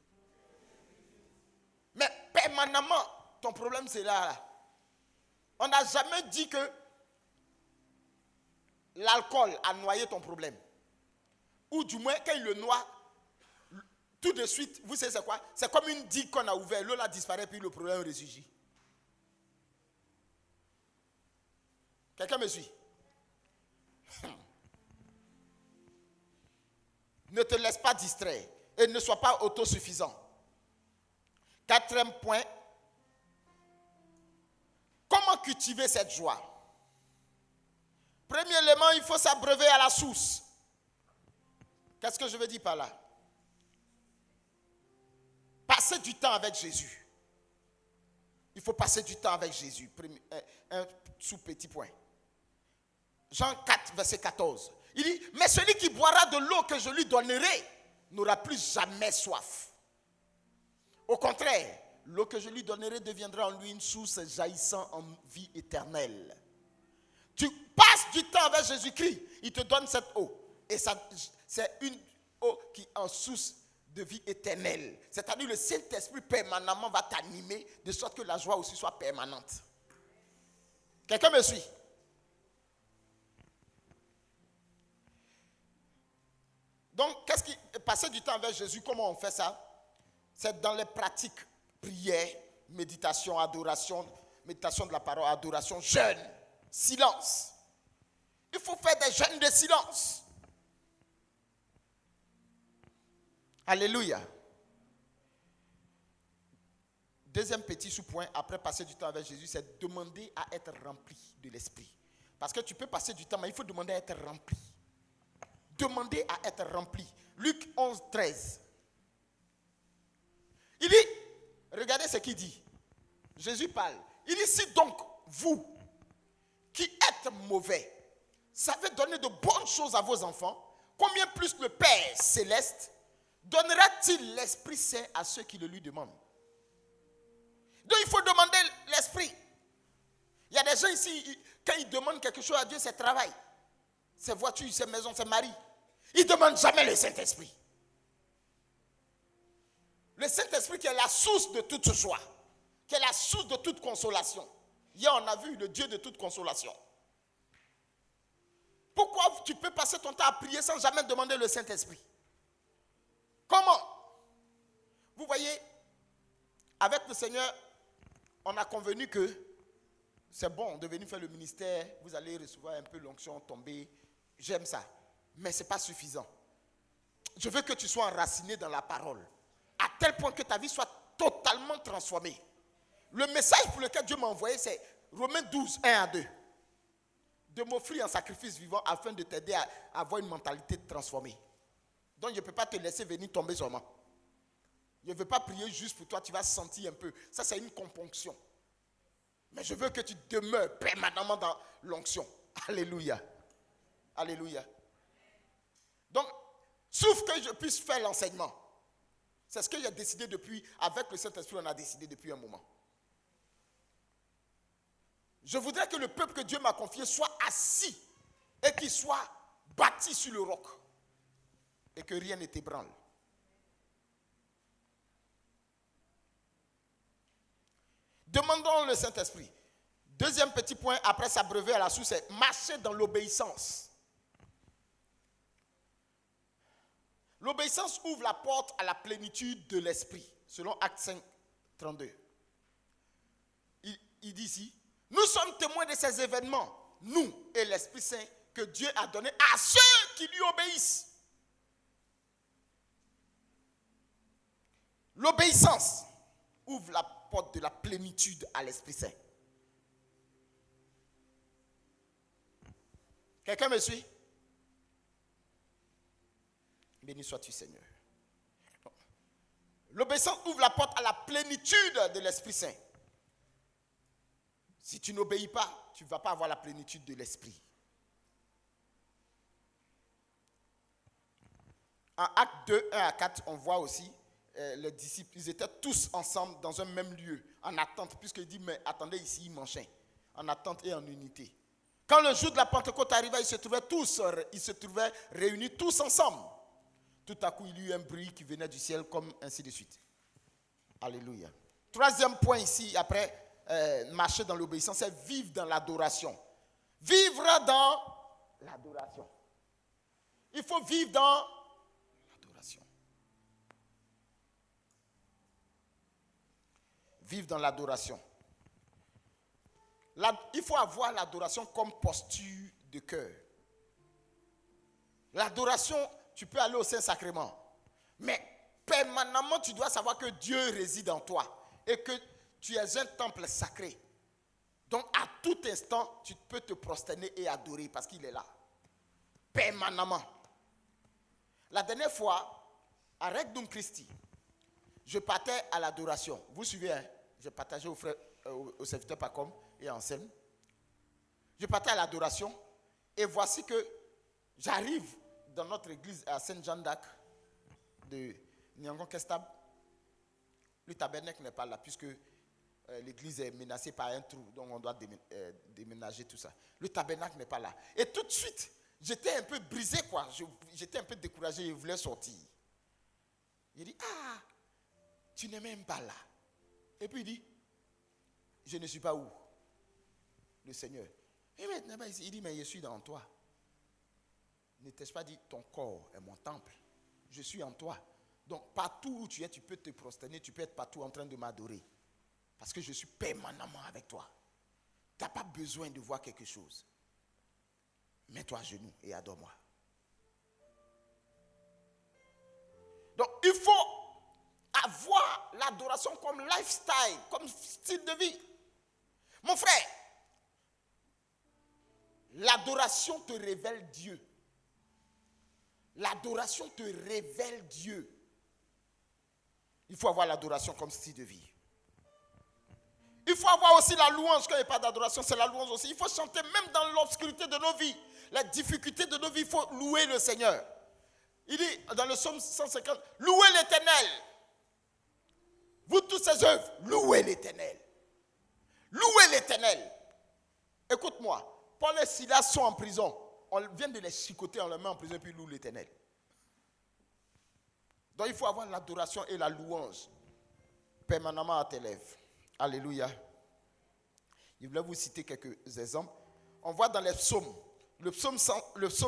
Mais permanemment, ton problème c'est là. On n'a jamais dit que l'alcool a noyé ton problème. Ou du moins, quand il le noie, tout de suite, vous savez c'est quoi? C'est comme une digue qu'on a ouverte. L'eau là disparaît puis le problème ressurgit. Quelqu'un me suit? Ne te laisse pas distraire et ne sois pas autosuffisant. 4e point. Comment cultiver cette joie? Premier élément, il faut s'abreuver à la source. Qu'est-ce que je veux dire par là? Passer du temps avec Jésus. Il faut passer du temps avec Jésus. Un sous-petit point. Jean 4, verset 14. Il dit, mais celui qui boira de l'eau que je lui donnerai n'aura plus jamais soif. Au contraire, l'eau que je lui donnerai deviendra en lui une source jaillissant en vie éternelle. Tu passes du temps avec Jésus-Christ, il te donne cette eau. Et ça, c'est une eau qui est en source de vie éternelle. C'est-à-dire le Saint-Esprit permanemment va t'animer de sorte que la joie aussi soit permanente. Quelqu'un me suit? Donc, qu'est-ce qui passer du temps avec Jésus, comment on fait ça? C'est dans les pratiques, prière, méditation, adoration, méditation de la parole, adoration, jeûne, silence. Il faut faire des jeûnes de silence. Alléluia. Deuxième petit sous-point, après passer du temps avec Jésus, c'est demander à être rempli de l'Esprit. Parce que tu peux passer du temps, mais il faut demander à être rempli. Demander à être rempli. Luc 11, 13. Il dit, regardez ce qu'il dit. Jésus parle. Il dit, si donc vous, qui êtes mauvais, savez donner de bonnes choses à vos enfants, combien plus le Père céleste donnera-t-il l'Esprit Saint à ceux qui le lui demandent? Donc il faut demander l'Esprit. Il y a des gens ici, quand ils demandent quelque chose à Dieu, c'est travail. C'est voiture, c'est maison, c'est mari. Ils ne demandent jamais le Saint-Esprit. Le Saint-Esprit qui est la source de toute joie, qui est la source de toute consolation. Hier, on a vu le Dieu de toute consolation. Pourquoi tu peux passer ton temps à prier sans jamais demander le Saint-Esprit? Comment? Vous voyez, avec le Seigneur, on a convenu que c'est bon de venir faire le ministère, vous allez recevoir un peu l'onction, tomber. J'aime ça, mais ce n'est pas suffisant. Je veux que tu sois enraciné dans la parole, à tel point que ta vie soit totalement transformée. Le message pour lequel Dieu m'a envoyé, c'est Romains 12, 1 à 2. De m'offrir un sacrifice vivant afin de t'aider à avoir une mentalité transformée. Donc je ne peux pas te laisser venir tomber seulement. Je ne veux pas prier juste pour toi, tu vas sentir un peu. Ça, c'est une componction. Mais je veux que tu demeures permanemment dans l'onction. Alléluia. Alléluia. Donc, sauf que je puisse faire l'enseignement. C'est ce que j'ai décidé depuis, avec le Saint-Esprit, on a décidé depuis un moment. Je voudrais que le peuple que Dieu m'a confié soit assis et qu'il soit bâti sur le roc et que rien ne t'ébranle. Demandons le Saint-Esprit. Deuxième petit point, après s'abreuver à la source, c'est marcher dans l'obéissance. L'obéissance ouvre la porte à la plénitude de l'esprit, selon Actes 5, 32. Il dit ici, nous sommes témoins de ces événements, nous et l'Esprit Saint que Dieu a donné à ceux qui lui obéissent. L'obéissance ouvre la porte de la plénitude à l'Esprit Saint. Quelqu'un me suit? Béni sois-tu, Seigneur. L'obéissance ouvre la porte à la plénitude de l'Esprit Saint. Si tu n'obéis pas, tu ne vas pas avoir la plénitude de l'Esprit. En Actes 2, 1 à 4, on voit aussi les disciples, ils étaient tous ensemble dans un même lieu, en attente, puisqu'il dit, mais attendez ici, ils mangeaient, en attente et en unité. Quand le jour de la Pentecôte arriva, ils se trouvaient réunis tous ensemble. Tout à coup, il y eut un bruit qui venait du ciel, comme ainsi de suite. Alléluia. Troisième point ici, après marcher dans l'obéissance, c'est vivre dans l'adoration. Vivre dans l'adoration. Il faut vivre dans l'adoration. Vivre dans l'adoration. Il faut avoir l'adoration comme posture de cœur. L'adoration, tu peux aller au Saint-Sacrement. Mais permanemment, tu dois savoir que Dieu réside en toi. Et que tu es un temple sacré. Donc, à tout instant, tu peux te prosterner et adorer parce qu'il est là. Permanemment. La dernière fois, à Regnum Christi, je partais à l'adoration. Vous suivez, hein? Je partageais au serviteur Pacom et Anselme. Je partais à l'adoration et voici que j'arrive dans notre église à Saint-Jean d'Arc de Nyangon-Kestab. Le tabernacle n'est pas là puisque l'église est menacée par un trou, donc on doit déménager tout ça. Le tabernacle n'est pas là. Et tout de suite, j'étais un peu brisé, quoi. J'étais un peu découragé, je voulais sortir. Il dit, ah, tu n'es même pas là. Et puis il dit, je ne suis pas où? Le Seigneur. Et maintenant, il dit, mais je suis dans toi. Ne t'ai-je pas dit, ton corps est mon temple? Je suis en toi. Donc, partout où tu es, tu peux te prosterner, tu peux être partout en train de m'adorer. Parce que je suis permanemment avec toi. Tu n'as pas besoin de voir quelque chose. Mets-toi à genoux et adore-moi. Donc, il faut avoir l'adoration comme lifestyle, comme style de vie. Mon frère, l'adoration te révèle Dieu. L'adoration te révèle Dieu. Il faut avoir l'adoration comme style de vie. Il faut avoir aussi la louange. Quand il n'y a pas d'adoration, c'est la louange aussi. Il faut chanter même dans l'obscurité de nos vies. La difficulté de nos vies, il faut louer le Seigneur. Il dit dans le psaume 150, louez l'Éternel. Vous tous ses œuvres, louez l'Éternel. Louez l'Éternel. Écoute-moi, Paul et Silas sont en prison. On vient de les chicoter, on les met en prison et puis ils louent l'Éternel. Donc il faut avoir l'adoration et la louange permanemment à tes lèvres. Alléluia. Je voulais vous citer quelques exemples. On voit dans les psaumes, le psaume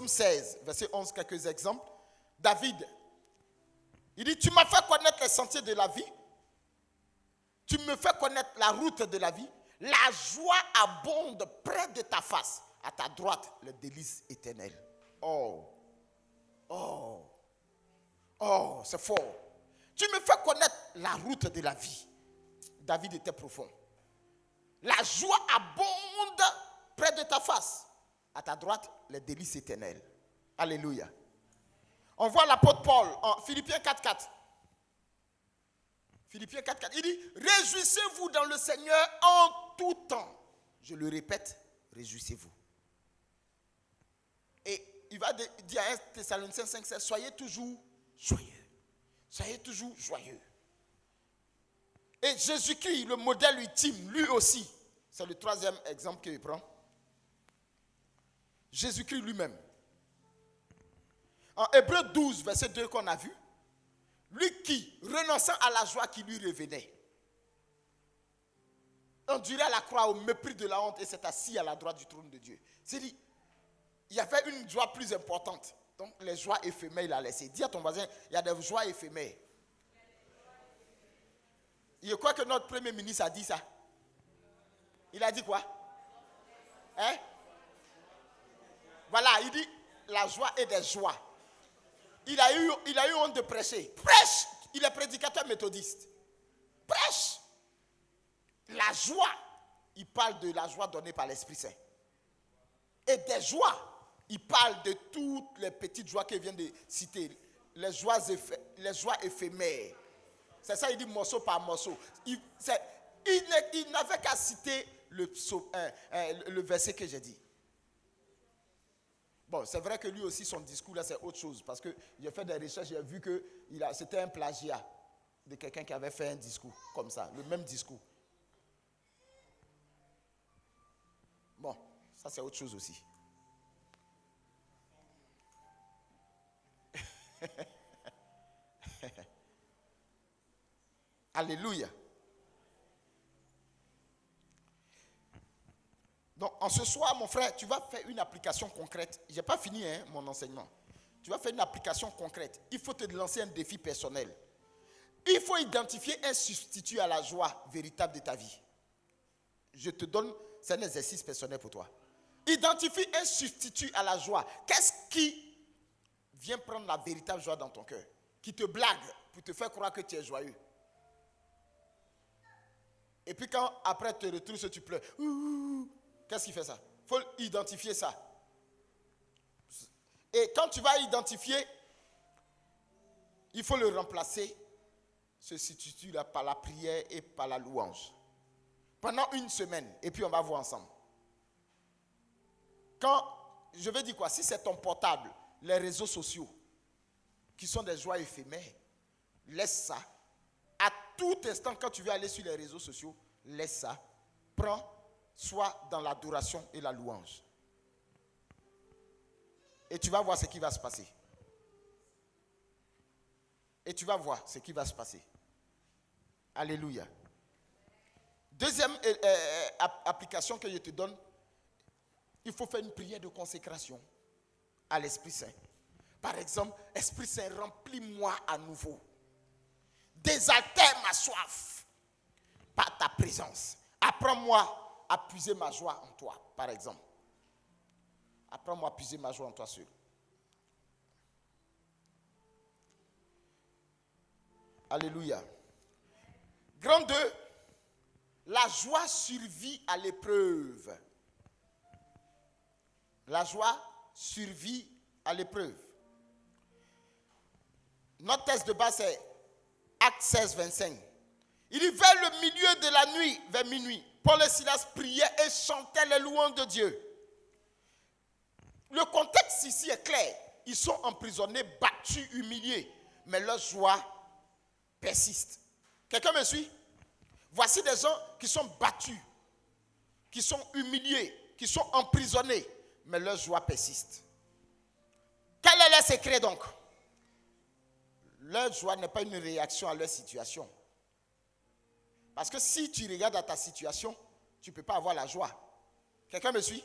16, verset 11, quelques exemples. David, il dit, tu m'as fait connaître les sentiers de la vie. Tu me fais connaître la route de la vie. La joie abonde près de ta face. À ta droite, le délice éternel. Oh, c'est fort. Tu me fais connaître la route de la vie. David était profond. La joie abonde près de ta face. À ta droite, les délices éternels. Alléluia. On voit l'apôtre Paul en Philippiens 4.4. Philippiens 4.4. Il dit, réjouissez-vous dans le Seigneur en tout temps. Je le répète, réjouissez-vous. Et il va dire à 1 Thessaloniciens 5.16, soyez toujours joyeux. Soyez toujours joyeux. Et Jésus-Christ, le modèle ultime, lui aussi, c'est le troisième exemple qu'il prend. Jésus-Christ lui-même. En Hébreux 12, verset 2 qu'on a vu, lui qui, renonçant à la joie qui lui revenait, endura la croix au mépris de la honte et s'est assis à la droite du trône de Dieu. C'est-à-dire, il y avait une joie plus importante. Donc les joies éphémères, il a laissé. Dis à ton voisin, il y a des joies éphémères. Je crois que notre premier ministre a dit ça. Il a dit quoi? Hein? Voilà, il dit la joie est des joies. Il a eu honte de prêcher. Prêche! Il est prédicateur méthodiste. Prêche! La joie, il parle de la joie donnée par l'Esprit Saint. Et des joies, il parle de toutes les petites joies qu'il vient de citer. Les joies éphémères. C'est ça, il dit morceau par morceau. Il n'avait qu'à citer le verset que j'ai dit. Bon, c'est vrai que lui aussi, son discours là, c'est autre chose. Parce que j'ai fait des recherches, j'ai vu que c'était un plagiat de quelqu'un qui avait fait un discours comme ça, le même discours. Bon, ça c'est autre chose aussi. Alléluia. Donc, en ce soir, mon frère, tu vas faire une application concrète. Je n'ai pas fini mon enseignement. Tu vas faire une application concrète. Il faut te lancer un défi personnel. Il faut identifier un substitut à la joie véritable de ta vie. Je te donne, c'est un exercice personnel pour toi. Identifie un substitut à la joie. Qu'est-ce qui vient prendre la véritable joie dans ton cœur? Qui te blague pour te faire croire que tu es joyeux. Et puis quand après tu te retrouves, tu pleures. Qu'est-ce qui fait ça? Il faut identifier ça. Et quand tu vas identifier, il faut le remplacer, ce substitut-là, par la prière et par la louange. Pendant une semaine, et puis on va voir ensemble. Je vais dire quoi? Si c'est ton portable, les réseaux sociaux, qui sont des joies éphémères, laisse ça. À tout instant, quand tu veux aller sur les réseaux sociaux, laisse ça. Prends, sois dans l'adoration et la louange. Et tu vas voir ce qui va se passer. Et tu vas voir ce qui va se passer. Alléluia. Deuxième application que je te donne, il faut faire une prière de consécration à l'Esprit Saint. Par exemple, Esprit Saint, remplis-moi à nouveau. Désaltère ma soif par ta présence. Apprends-moi à puiser ma joie en toi, par exemple. Apprends-moi à puiser ma joie en toi seul. Alléluia. Grand 2, la joie survit à l'épreuve. La joie survit à l'épreuve. Notre texte de base c'est Actes 16, 25. Il dit, vers le milieu de la nuit, vers minuit, Paul et Silas priaient et chantaient les louanges de Dieu. Le contexte ici est clair. ils sont emprisonnés, battus, humiliés, mais leur joie persiste. Quelqu'un me suit? Voici des gens qui sont battus, qui sont humiliés, qui sont emprisonnés, mais leur joie persiste. Quel est leur secret donc? Leur joie n'est pas une réaction à leur situation. Parce que si tu regardes à ta situation, tu ne peux pas avoir la joie. Quelqu'un me suit?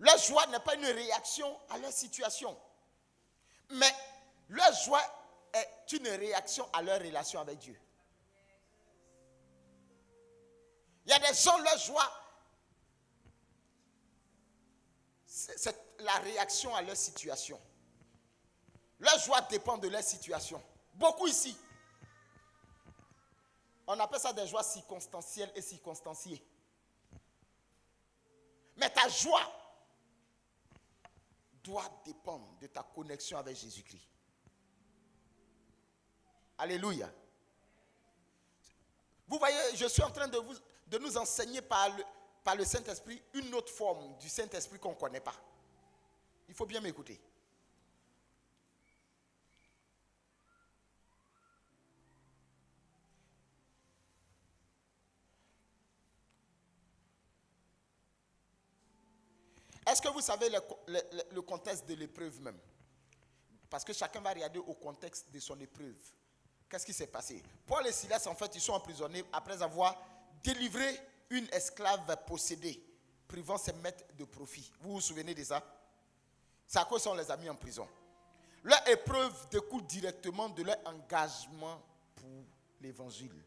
Leur joie n'est pas une réaction à leur situation. Mais leur joie est une réaction à leur relation avec Dieu. Il y a des gens, leur joie, c'est la réaction à leur situation. Leur joie dépend de leur situation. Beaucoup ici, on appelle ça des joies circonstancielles et circonstanciées. Mais ta joie doit dépendre de ta connexion avec Jésus-Christ. Alléluia. Vous voyez, je suis en train de nous enseigner par le Saint-Esprit une autre forme du Saint-Esprit qu'on ne connaît pas. Il faut bien m'écouter. Est-ce que vous savez le contexte de l'épreuve même? Parce que chacun va regarder au contexte de son épreuve. Qu'est-ce qui s'est passé? Paul et Silas, en fait, ils sont emprisonnés après avoir délivré une esclave possédée, privant ses maîtres de profit. Vous vous souvenez de ça? C'est à cause qu'on les a mis en prison. Leur épreuve découle directement de leur engagement pour l'évangile.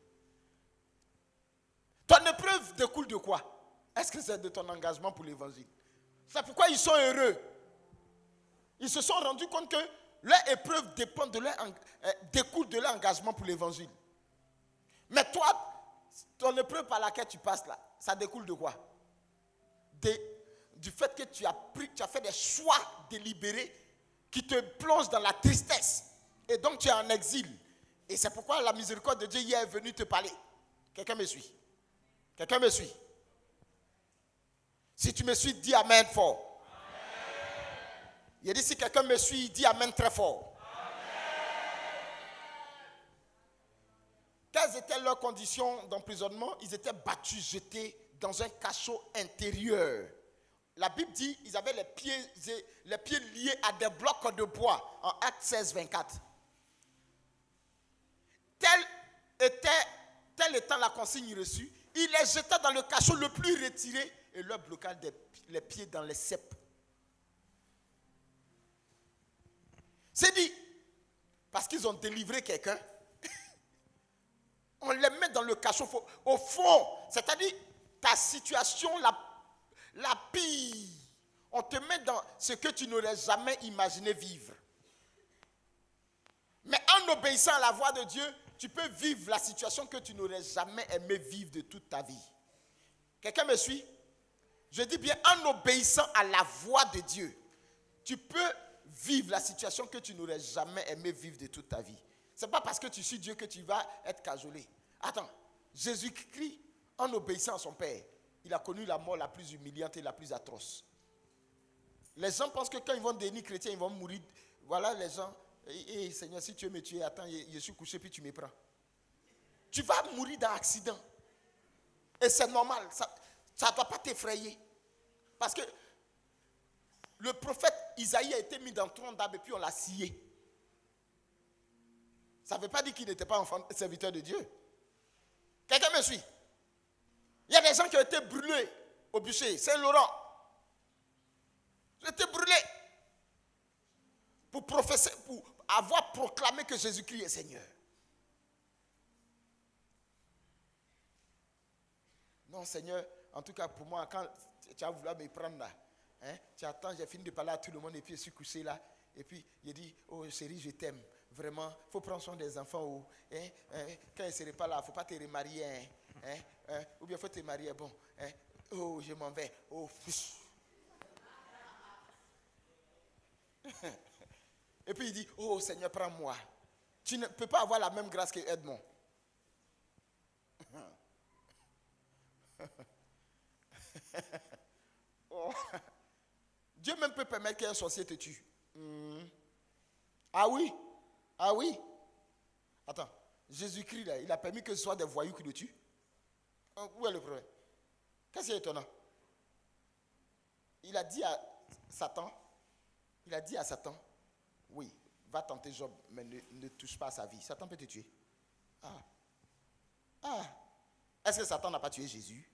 Ton épreuve découle de quoi? Est-ce que c'est de ton engagement pour l'évangile? C'est pourquoi ils sont heureux. Ils se sont rendus compte que leur épreuve découle de leur engagement pour l'évangile. Mais toi, ton épreuve par laquelle tu passes là, ça découle de quoi? Du fait que tu as fait des choix délibérés qui te plongent dans la tristesse. Et donc tu es en exil. Et c'est pourquoi la miséricorde de Dieu hier est venue te parler. Quelqu'un me suit? Quelqu'un me suit? Si tu me suis, dis Amen fort. Amen. Il a dit si quelqu'un me suit, dis Amen très fort. Amen. Quelles étaient leurs conditions d'emprisonnement? Ils étaient battus, jetés dans un cachot intérieur. La Bible dit qu'ils avaient les pieds liés à des blocs de bois en Actes 16, 24. Telle étant la consigne reçue, il les jeta dans le cachot le plus retiré et leur bloqua les pieds dans les ceps. C'est dit, parce qu'ils ont délivré quelqu'un, on les met dans le cachot au fond, c'est-à-dire ta situation la pire. On te met dans ce que tu n'aurais jamais imaginé vivre. Mais en obéissant à la voix de Dieu, tu peux vivre la situation que tu n'aurais jamais aimé vivre de toute ta vie. Quelqu'un me suit? Je dis bien, en obéissant à la voix de Dieu, tu peux vivre la situation que tu n'aurais jamais aimé vivre de toute ta vie. Ce n'est pas parce que tu suis Dieu que tu vas être cajolé. Attends, Jésus-Christ, en obéissant à son Père, il a connu la mort la plus humiliante et la plus atroce. Les gens pensent que quand ils vont devenir chrétiens, ils vont mourir. Voilà les gens, Seigneur, si tu veux me tuer, attends, je suis couché, puis tu me prends. Tu vas mourir d'un accident. Et c'est normal, ça ne doit pas t'effrayer. Parce que le prophète Isaïe a été mis dans le tronc d'arbre et puis on l'a scié. Ça ne veut pas dire qu'il n'était pas enfant, serviteur de Dieu. Quelqu'un me suit? Il y a des gens qui ont été brûlés au bûcher, Saint-Laurent. Ils ont été brûlés pour professer, pour avoir proclamé que Jésus-Christ est Seigneur. Non, Seigneur, en tout cas pour moi, quand tu as voulu me prendre là, tu attends, j'ai fini de parler à tout le monde et puis je suis couché là. Et puis il dit, oh chérie, je t'aime. Vraiment, il faut prendre soin des enfants. Quand ils ne seraient pas là, il ne faut pas te remarier. Ou bien il faut te marier. Bon, oh, je m'en vais. Oh, et puis il dit, oh Seigneur, prends-moi. Tu ne peux pas avoir la même grâce que Edmond. Oh. Dieu même peut permettre qu'un sorcier te tue. Ah oui? Ah oui? Attends, Jésus-Christ, là, il a permis que ce soit des voyous qui le tuent? Où est le problème? Qu'est-ce qui est étonnant? Il a dit à Satan, oui, va tenter Job, mais ne touche pas à sa vie. Satan peut te tuer. Est-ce que Satan n'a pas tué Jésus?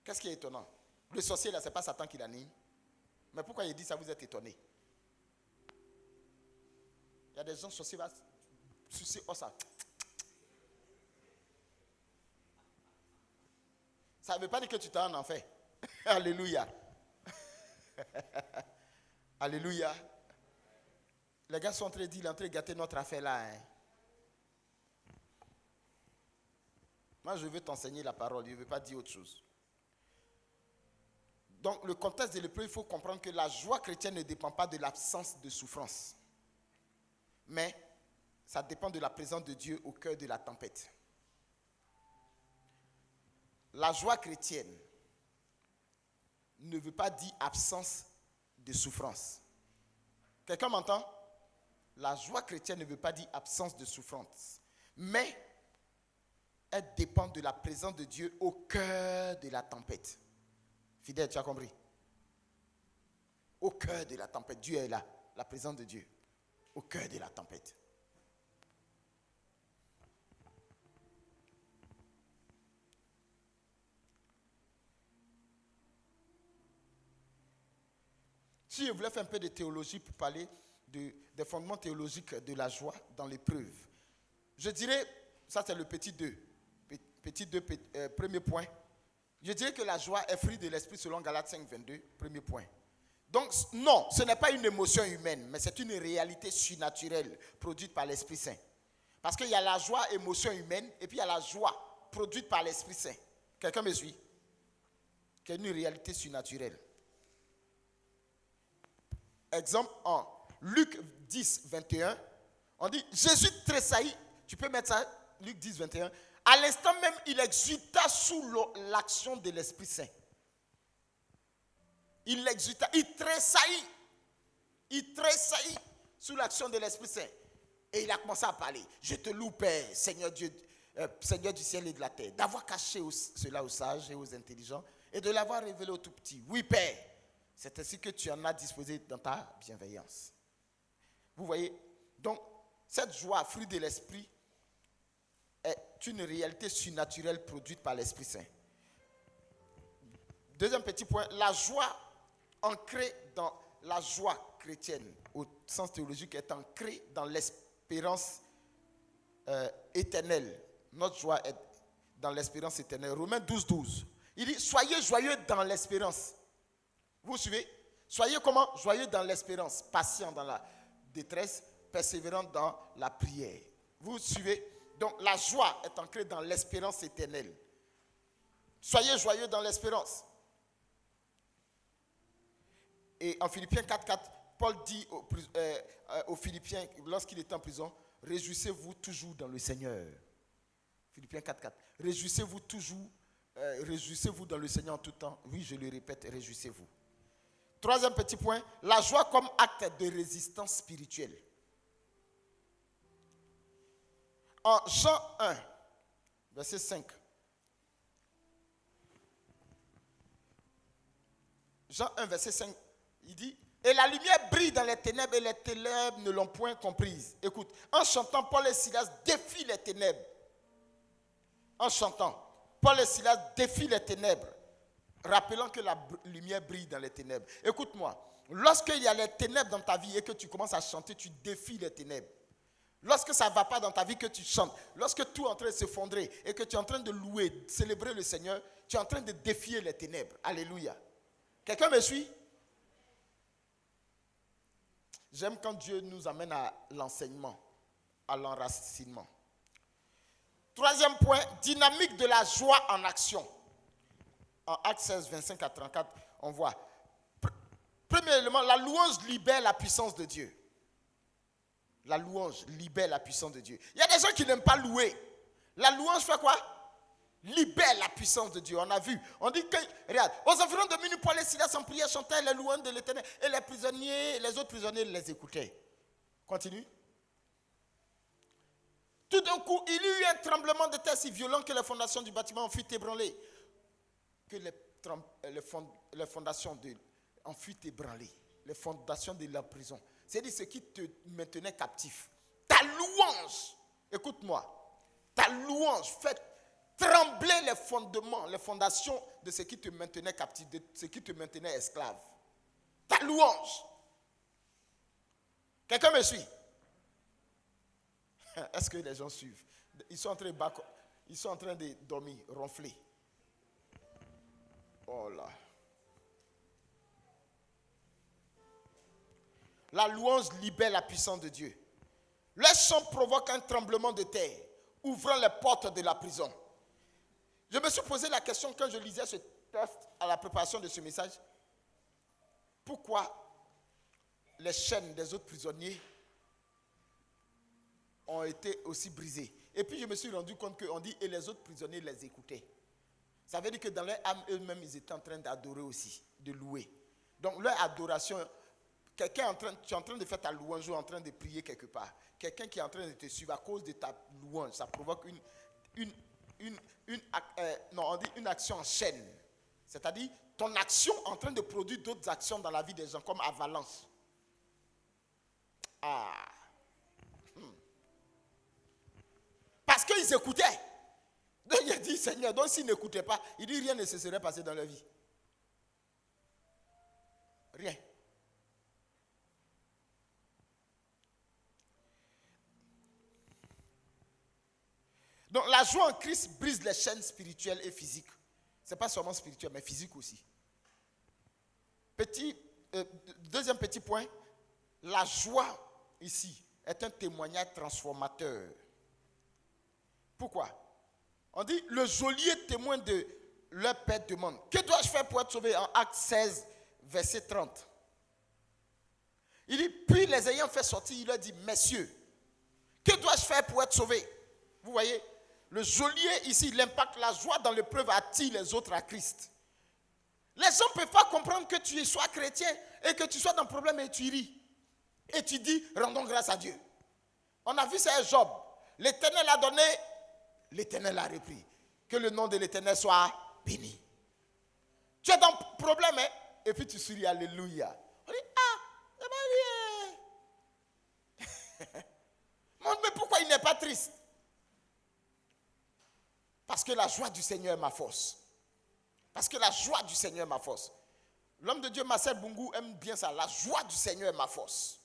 Qu'est-ce qui est étonnant? Le sorcier, là, ce n'est pas Satan qui l'anime. Mais pourquoi il dit ça, vous êtes étonné? Il y a des gens sorciers, va sucer, ça. Ça ne veut pas dire que tu t'en en enfer. Alléluia. Alléluia. Les gars sont en train de dire, il est en train de gâter notre affaire là. Hein. Moi, je veux t'enseigner la parole, je ne veux pas dire autre chose. Donc, le contexte de l'épreuve, il faut comprendre que la joie chrétienne ne dépend pas de l'absence de souffrance. Mais ça dépend de la présence de Dieu au cœur de la tempête. La joie chrétienne ne veut pas dire absence de souffrance. Quelqu'un m'entend? La joie chrétienne ne veut pas dire absence de souffrance. Mais elle dépend de la présence de Dieu au cœur de la tempête. Fidèle, tu as compris? Au cœur de la tempête, Dieu est là. La présence de Dieu au cœur de la tempête. Si je voulais faire un peu de théologie pour parler des fondements théologiques de la joie dans l'épreuve, je dirais, ça c'est le petit 2. Premier point. Je dirais que la joie est fruit de l'esprit selon Galates 5, 22. Premier point. Donc non, ce n'est pas une émotion humaine, mais c'est une réalité surnaturelle produite par l'Esprit Saint. Parce qu'il y a la joie, émotion humaine, et puis il y a la joie produite par l'Esprit Saint. Quelqu'un me suit? Qui est une réalité surnaturelle. Exemple en Luc 10, 21, on dit Jésus tressaillit, tu peux mettre ça, Luc 10, 21, à l'instant même il exulta sous l'action de l'Esprit Saint. Il exulta, il tressaillit sous l'action de l'Esprit Saint. Et il a commencé à parler. Je te loue, Père, Seigneur Dieu, Seigneur du ciel et de la terre, d'avoir caché cela aux sages et aux intelligents et de l'avoir révélé aux tout petits. Oui, Père, c'est ainsi que tu en as disposé dans ta bienveillance. Vous voyez, donc, cette joie, fruit de l'esprit, est une réalité surnaturelle produite par l'Esprit Saint. Deuxième petit point, la joie ancrée dans la joie chrétienne, au sens théologique, est ancrée dans l'espérance éternelle. Notre joie est dans l'espérance éternelle. Romains 12, 12. Il dit, soyez joyeux dans l'espérance. Vous suivez? Soyez comment? Joyeux dans l'espérance, patient dans la détresse, persévérant dans la prière. Vous suivez? Donc la joie est ancrée dans l'espérance éternelle. Soyez joyeux dans l'espérance. Et en Philippiens 4, 4, Paul dit aux Philippiens, lorsqu'il était en prison, réjouissez-vous toujours dans le Seigneur. Philippiens 4, 4. Réjouissez-vous toujours, réjouissez-vous dans le Seigneur en tout temps. Oui, je le répète, réjouissez-vous. Troisième petit point, la joie comme acte de résistance spirituelle. En Jean 1, verset 5. Jean 1, verset 5, il dit, et la lumière brille dans les ténèbres et les ténèbres ne l'ont point comprise. Écoute, en chantant, Paul et Silas défient les ténèbres. En chantant, Paul et Silas défient les ténèbres, rappelant que la lumière brille dans les ténèbres. Écoute-moi, lorsqu'il y a les ténèbres dans ta vie et que tu commences à chanter, tu défies les ténèbres. Lorsque ça ne va pas dans ta vie, que tu chantes, lorsque tout est en train de s'effondrer et que tu es en train de louer, célébrer le Seigneur, tu es en train de défier les ténèbres. Alléluia. Quelqu'un me suit? J'aime quand Dieu nous amène à l'enseignement, à l'enracinement. Troisième point, dynamique de la joie en action. En Actes 16, 25 à 34, on voit. Premier élément, la louange libère la puissance de Dieu. La louange libère la puissance de Dieu. Il y a des gens qui n'aiment pas louer. La louange fait quoi? Libère la puissance de Dieu. On a vu. On dit que, regarde, aux environs de minuit, Paul et Silas en prière chantaient les louanges de l'Éternel. Et les prisonniers, les autres prisonniers les écoutaient. Continue. Tout d'un coup, il y eut un tremblement de terre si violent que les fondations du bâtiment en furent ébranlées. Que les fondations en furent ébranlées. Les fondations de la prison. C'est-à-dire ce qui te maintenait captif. Ta louange, écoute-moi, ta louange fait trembler les fondements, les fondations de ce qui te maintenait captif, de ce qui te maintenait esclave. Ta louange. Quelqu'un me suit? Est-ce que les gens suivent? Ils sont en train de dormir, ronfler. Oh là. La louange libère la puissance de Dieu. Le chant provoque un tremblement de terre, ouvrant les portes de la prison. Je me suis posé la question quand je lisais ce texte à la préparation de ce message. Pourquoi les chaînes des autres prisonniers ont été aussi brisées? Et puis je me suis rendu compte qu'on dit et les autres prisonniers les écoutaient. Ça veut dire que dans leur âme, eux-mêmes, ils étaient en train d'adorer aussi, de louer. Donc leur adoration, tu es en train de faire ta louange ou en train de prier quelque part. Quelqu'un qui est en train de te suivre à cause de ta louange, ça provoque une action en chaîne. C'est-à-dire ton action en train de produire d'autres actions dans la vie des gens, comme avalanche. Parce qu'ils écoutaient. Donc il a dit, Seigneur, donc s'ils n'écoutaient pas, il dit rien ne se serait passé dans leur vie. Rien. Donc la joie en Christ brise les chaînes spirituelles et physiques. Ce n'est pas seulement spirituel, mais physique aussi. Deuxième petit point, la joie ici est un témoignage transformateur. Pourquoi? On dit, le geôlier témoin de leur père demande, que dois-je faire pour être sauvé? En Acte 16, verset 30. Il dit, puis les ayant fait sortir, il leur dit, messieurs, que dois-je faire pour être sauvé? Vous voyez, le geôlier ici, l'impact, la joie dans l'épreuve attire les autres à Christ. Les gens ne peuvent pas comprendre que tu sois chrétien et que tu sois dans le problème et tu ris. Et tu dis, rendons grâce à Dieu. On a vu ça à Job. L'Éternel a donné, l'Éternel a repris. Que le nom de l'Éternel soit béni. Tu es dans le problème, hein? Et puis tu souris, alléluia. On dit, c'est pas rien. Mais pourquoi il n'est pas triste? Parce que la joie du Seigneur est ma force. Parce que la joie du Seigneur est ma force. L'homme de Dieu, Marcel Bungu, aime bien ça. La joie du Seigneur est ma force.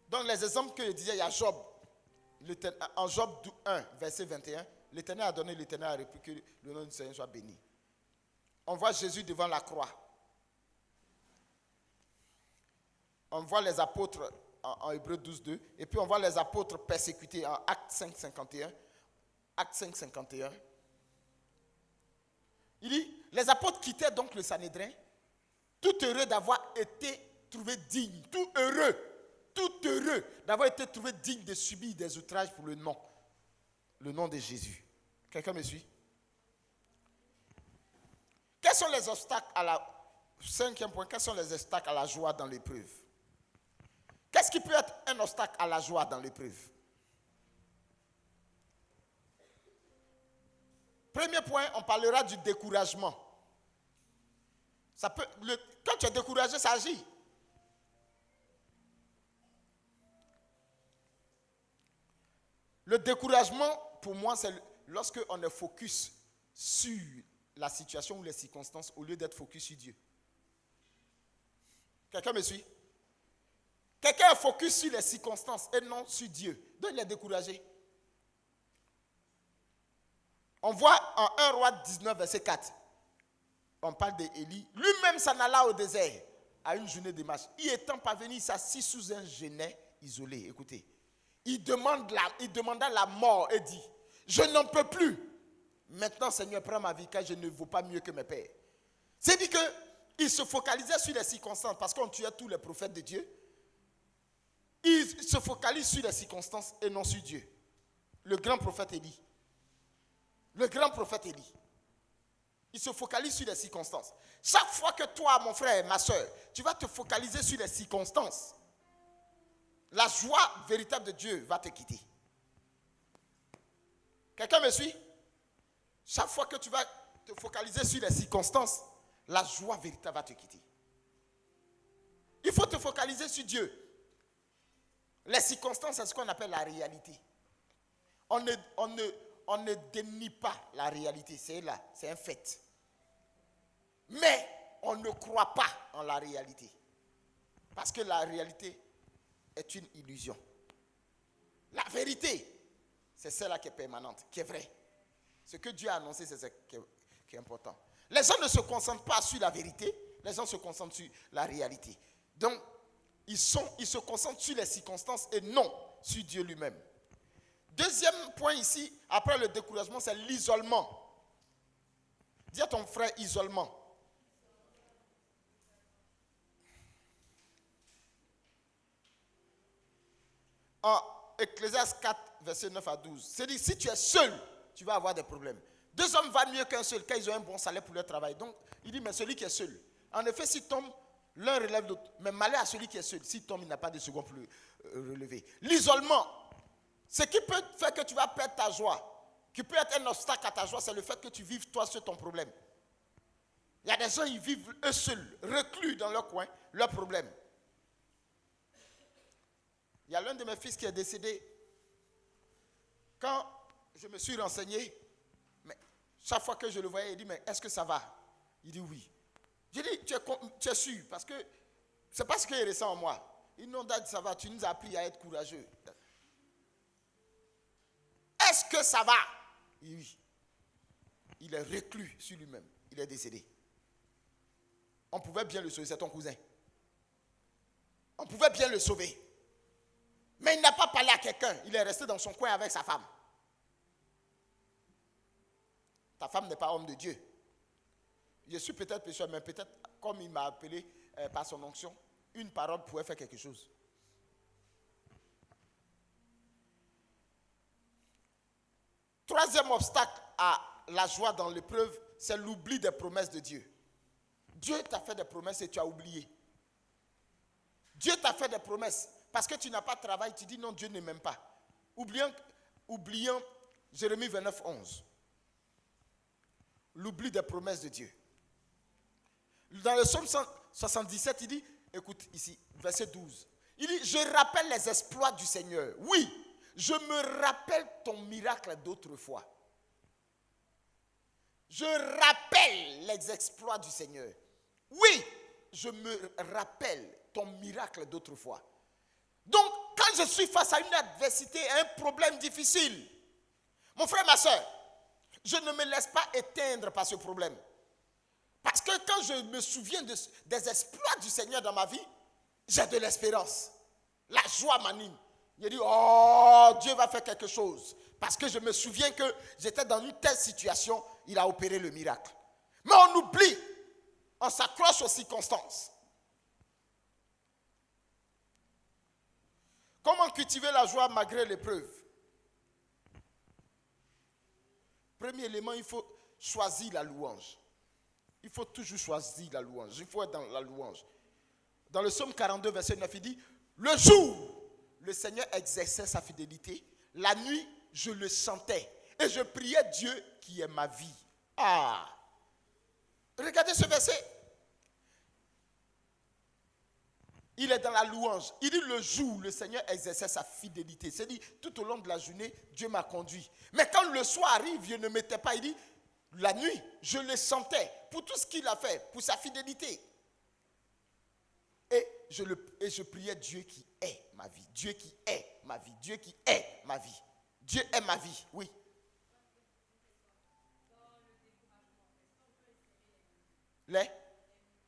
Donc les exemples que je disais, il y a Job. En Job 1, verset 21, l'Éternel a donné, l'Éternel a repris, que le nom du Seigneur soit béni. On voit Jésus devant la croix. On voit les apôtres en Hébreux 12, 2. Et puis on voit les apôtres persécutés en Acte 5, 51. Acte 5, 51. Il dit, les apôtres quittaient donc le Sanhédrin, tout heureux d'avoir été trouvés dignes, tout heureux d'avoir été trouvés dignes de subir des outrages pour le nom de Jésus. Quelqu'un me suit? Quels sont les obstacles cinquième point, quels sont les obstacles à la joie dans l'épreuve? Qu'est-ce qui peut être un obstacle à la joie dans l'épreuve? Premier point, on parlera du découragement. Quand tu es découragé, ça agit. Le découragement, pour moi, c'est lorsque on est focus sur la situation ou les circonstances au lieu d'être focus sur Dieu. Quelqu'un me suit? Quelqu'un est focus sur les circonstances et non sur Dieu. Donc il est découragé. On voit en 1 Roi 19, verset 4. On parle d'Élie. Lui-même s'en alla au désert à une journée de marche. Y étant parvenu, il s'assit sous un genêt isolé. Écoutez. Il demanda la mort et dit, je n'en peux plus. Maintenant, Seigneur, prends ma vie car je ne vaux pas mieux que mes pères. C'est-à-dire qu'il se focalisait sur les circonstances parce qu'on tuait tous les prophètes de Dieu. Il se focalise sur les circonstances et non sur Dieu. Le grand prophète Élie. Le grand prophète Élie. Il se focalise sur les circonstances. Chaque fois que toi, mon frère, ma soeur, tu vas te focaliser sur les circonstances, la joie véritable de Dieu va te quitter. Quelqu'un me suit? Chaque fois que tu vas te focaliser sur les circonstances, la joie véritable va te quitter. Il faut te focaliser sur Dieu. Les circonstances, c'est ce qu'on appelle la réalité. On ne dénie pas la réalité, c'est là, c'est un fait. Mais on ne croit pas en la réalité. Parce que la réalité est une illusion. La vérité, c'est celle-là qui est permanente, qui est vraie. Ce que Dieu a annoncé, c'est ce qui est important. Les gens ne se concentrent pas sur la vérité, les gens se concentrent sur la réalité. Donc, ils se concentrent sur les circonstances et non sur Dieu lui-même. Deuxième point ici, après le découragement, c'est l'isolement. Dis à ton frère isolement. En Ecclésiaste 4, versets 9 à 12, c'est dit, si tu es seul, tu vas avoir des problèmes. Deux hommes valent mieux qu'un seul, car ils ont un bon salaire pour leur travail. Donc, il dit, mais celui qui est seul. En effet, s'il tombe, l'un relève l'autre. Mais malheur à celui qui est seul. S'il tombe, il n'a pas de second pour le relever. L'isolement, ce qui peut faire que tu vas perdre ta joie, qui peut être un obstacle à ta joie, c'est le fait que tu vives toi sur ton problème. Il y a des gens, ils vivent eux seuls, reclus dans leur coin, leurs problèmes. Il y a l'un de mes fils qui est décédé. Quand je me suis renseigné, mais chaque fois que je le voyais, il dit, mais est-ce que ça va? Il dit oui. J'ai dit, tu es sûr? Parce que c'est pas ce qu'il ressent en moi. Il nous a dit, ça va, tu nous as appris à être courageux. Est-ce que ça va? Oui. Il est reclus sur lui-même. Il est décédé. On pouvait bien le sauver, c'est ton cousin. On pouvait bien le sauver. Mais il n'a pas parlé à quelqu'un. Il est resté dans son coin avec sa femme. Ta femme n'est pas homme de Dieu. Je suis peut-être pécheur, mais peut-être, comme il m'a appelé par son onction, une parole pourrait faire quelque chose. Troisième obstacle à la joie dans l'épreuve, c'est l'oubli des promesses de Dieu. Dieu t'a fait des promesses et tu as oublié. Dieu t'a fait des promesses. Parce que tu n'as pas de travail, tu dis non, Dieu ne m'aime pas. Oubliant Jérémie 29, 11. L'oubli des promesses de Dieu. Dans le psaume 77, il dit, écoute ici, verset 12. Il dit, je rappelle les exploits du Seigneur. Oui, je me rappelle ton miracle d'autrefois. Je rappelle les exploits du Seigneur. Oui, je me rappelle ton miracle d'autrefois. Donc, quand je suis face à une adversité, à un problème difficile, mon frère, ma soeur, je ne me laisse pas éteindre par ce problème. Parce que quand je me souviens des exploits du Seigneur dans ma vie, j'ai de l'espérance. La joie m'anime. Je dis, oh, Dieu va faire quelque chose. Parce que je me souviens que j'étais dans une telle situation, il a opéré le miracle. Mais on oublie, on s'accroche aux circonstances. Comment cultiver la joie malgré l'épreuve? Premier élément, il faut choisir la louange. Il faut toujours choisir la louange. Il faut être dans la louange. Dans le psaume 42, verset 9, il dit, le jour, le Seigneur exerçait sa fidélité. La nuit, je le sentais. Et je priais Dieu qui est ma vie. Ah! Regardez ce verset. Il est dans la louange. Il dit le jour, le Seigneur exerçait sa fidélité. C'est-à-dire, tout au long de la journée, Dieu m'a conduit. Mais quand le soir arrive, je ne m'étais pas. Il dit, la nuit, je le sentais pour tout ce qu'il a fait, pour sa fidélité. Et je priais Dieu qui est ma vie. Dieu qui est ma vie. Dieu qui est ma vie. Dieu est ma vie, oui.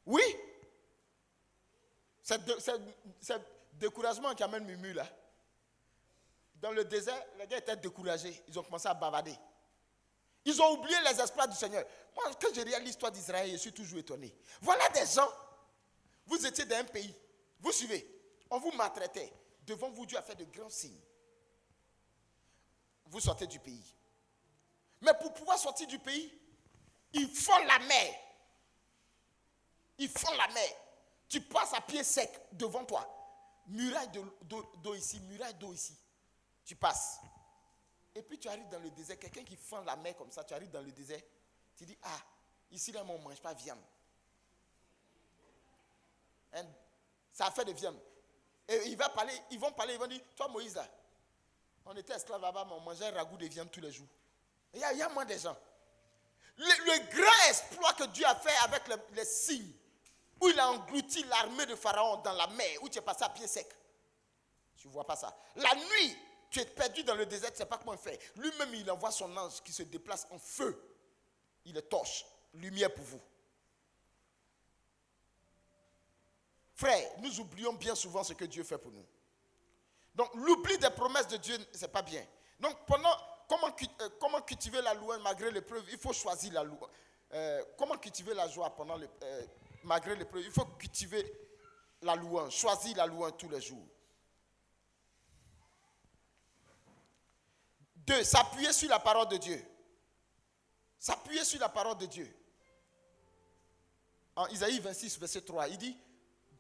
Oui. C'est découragement qui amène Mumu là. Dans le désert, les gars étaient découragés. Ils ont commencé à bavarder. Ils ont oublié les exploits du Seigneur. Moi, quand je regarde l'histoire d'Israël, je suis toujours étonné. Voilà des gens. Vous étiez dans un pays. Vous suivez. On vous maltraitait. Devant vous, Dieu a fait de grands signes. Vous sortez du pays. Mais pour pouvoir sortir du pays, Ils font la mer. Ils font la mer. Tu passes à pied sec devant toi. Muraille d'eau ici, muraille d'eau ici. Tu passes. Et puis tu arrives dans le désert. Quelqu'un qui fend la mer comme ça, tu arrives dans le désert. Tu dis, ah, ici là, on ne mange pas viande. Hein? Ça a fait de viande. Et ils vont parler, ils vont dire, toi Moïse là, on était esclaves là-bas, mais on mangeait un ragoût de viande tous les jours. Il y a moins de gens. Le grand exploit que Dieu a fait avec les signes, où il a englouti l'armée de Pharaon dans la mer, où tu es passé à pied sec. Tu ne vois pas ça. La nuit, tu es perdu dans le désert, tu ne sais pas comment faire. Lui-même, il envoie son ange qui se déplace en feu. Il le torche. Lumière pour vous. Frère, nous oublions bien souvent ce que Dieu fait pour nous. Donc, l'oubli des promesses de Dieu, ce n'est pas bien. Donc, comment cultiver la louange malgré l'épreuve? Il faut choisir la louange. Comment cultiver la joie malgré l'épreuve? Il faut cultiver la louange. Choisir la louange tous les jours. 2. S'appuyer sur la parole de Dieu. S'appuyer sur la parole de Dieu. En Isaïe 26, verset 3, il dit,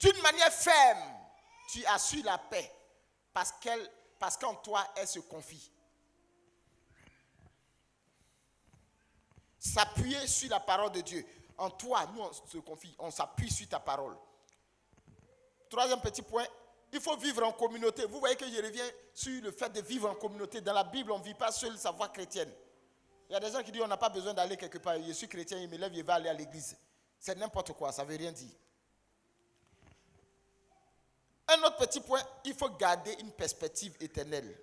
d'une manière ferme, tu assures la paix, parce qu'en toi, elle se confie. S'appuyer sur la parole de Dieu. En toi, nous, on se confie, on s'appuie sur ta parole. 3e petit point, il faut vivre en communauté. Vous voyez que je reviens sur le fait de vivre en communauté. Dans la Bible, on ne vit pas seul sa voie chrétienne. Il y a des gens qui disent on n'a pas besoin d'aller quelque part. Je suis chrétien, il me lève, il va aller à l'église. C'est n'importe quoi, ça ne veut rien dire. Un autre petit point, il faut garder une perspective éternelle.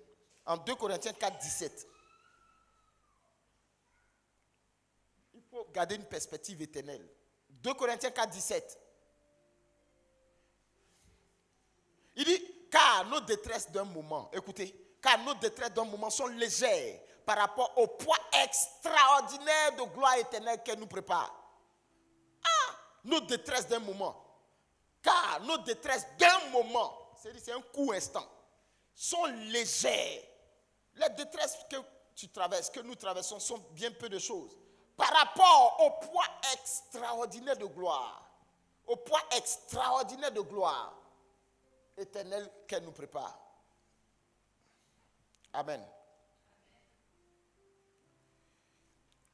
En 2 Corinthiens 4, 17. Il faut garder une perspective éternelle. 2 Corinthiens 4, 17. Il dit, car nos détresses d'un moment, écoutez, car nos détresses d'un moment sont légères par rapport au poids extraordinaire de gloire éternelle qu'elle nous prépare. Ah, nos détresses d'un moment. Car nos détresses d'un moment, c'est un coup instant, sont légères. Les détresses que tu traverses, que nous traversons, sont bien peu de choses. Par rapport au poids extraordinaire de gloire. Au poids extraordinaire de gloire éternelle qu'elle nous prépare. Amen.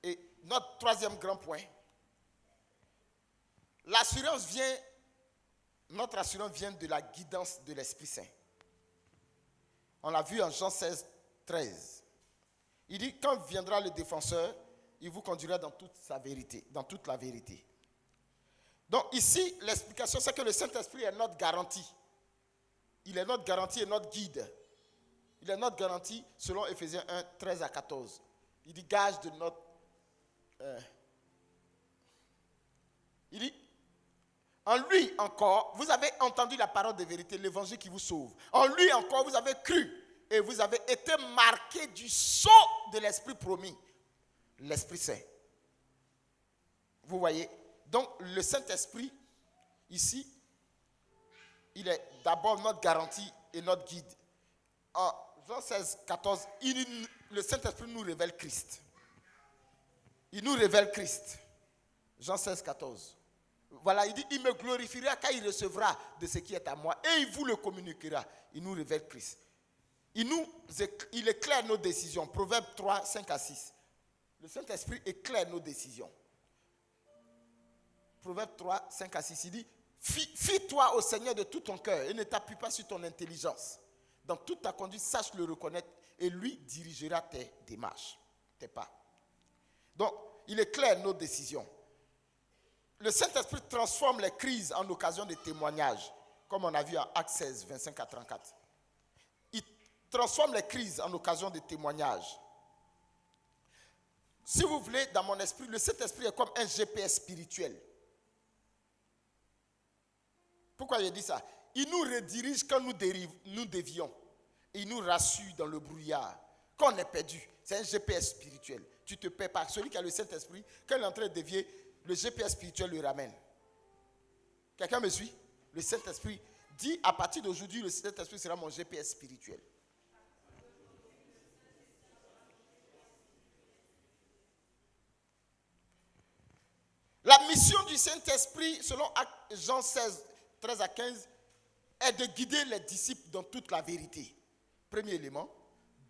Et notre 3e grand point, notre assurance vient de la guidance de l'Esprit Saint. On l'a vu en Jean 16, 13. Il dit, quand viendra le défenseur, il vous conduira dans toute sa vérité, dans toute la vérité. Donc ici, l'explication, c'est que le Saint-Esprit est notre garantie. Il est notre garantie et notre guide. Il est notre garantie selon Éphésiens 1, 13 à 14. Il dit, gage de notre... il dit, en lui encore, vous avez entendu la parole de vérité, l'évangile qui vous sauve. En lui encore, vous avez cru et vous avez été marqués du sceau de l'Esprit promis, l'Esprit Saint. Vous voyez? Donc, le Saint-Esprit, ici, il est d'abord notre garantie et notre guide. En Jean 16, 14, le Saint-Esprit nous révèle Christ. Il nous révèle Christ. Jean 16, 14. Voilà, il dit, il me glorifiera car il recevra de ce qui est à moi et il vous le communiquera. Il nous révèle Christ. Il éclaire nos décisions. Proverbe 3, 5 à 6. Le Saint-Esprit éclaire nos décisions. Proverbe 3, 5 à 6, il dit, fie-toi au Seigneur de tout ton cœur et ne t'appuie pas sur ton intelligence. Dans toute ta conduite, sache le reconnaître et lui dirigera tes démarches, tes pas. Donc, il éclaire nos décisions. Le Saint-Esprit transforme les crises en occasion de témoignages, comme on a vu en Actes 16, 25 à 34. Il transforme les crises en occasion de témoignages. Si vous voulez, dans mon esprit, le Saint-Esprit est comme un GPS spirituel. Pourquoi je dis ça? Il nous redirige quand nous dévions. Il nous rassure dans le brouillard. Quand on est perdu, c'est un GPS spirituel. Tu te perds pas. Celui qui a le Saint-Esprit, quand il est en train de dévier, le GPS spirituel le ramène. Quelqu'un me suit? Le Saint-Esprit dit, à partir d'aujourd'hui, le Saint-Esprit sera mon GPS spirituel. mission du Saint-Esprit, selon Jean 16, 13 à 15, est de guider les disciples dans toute la vérité. Premier élément.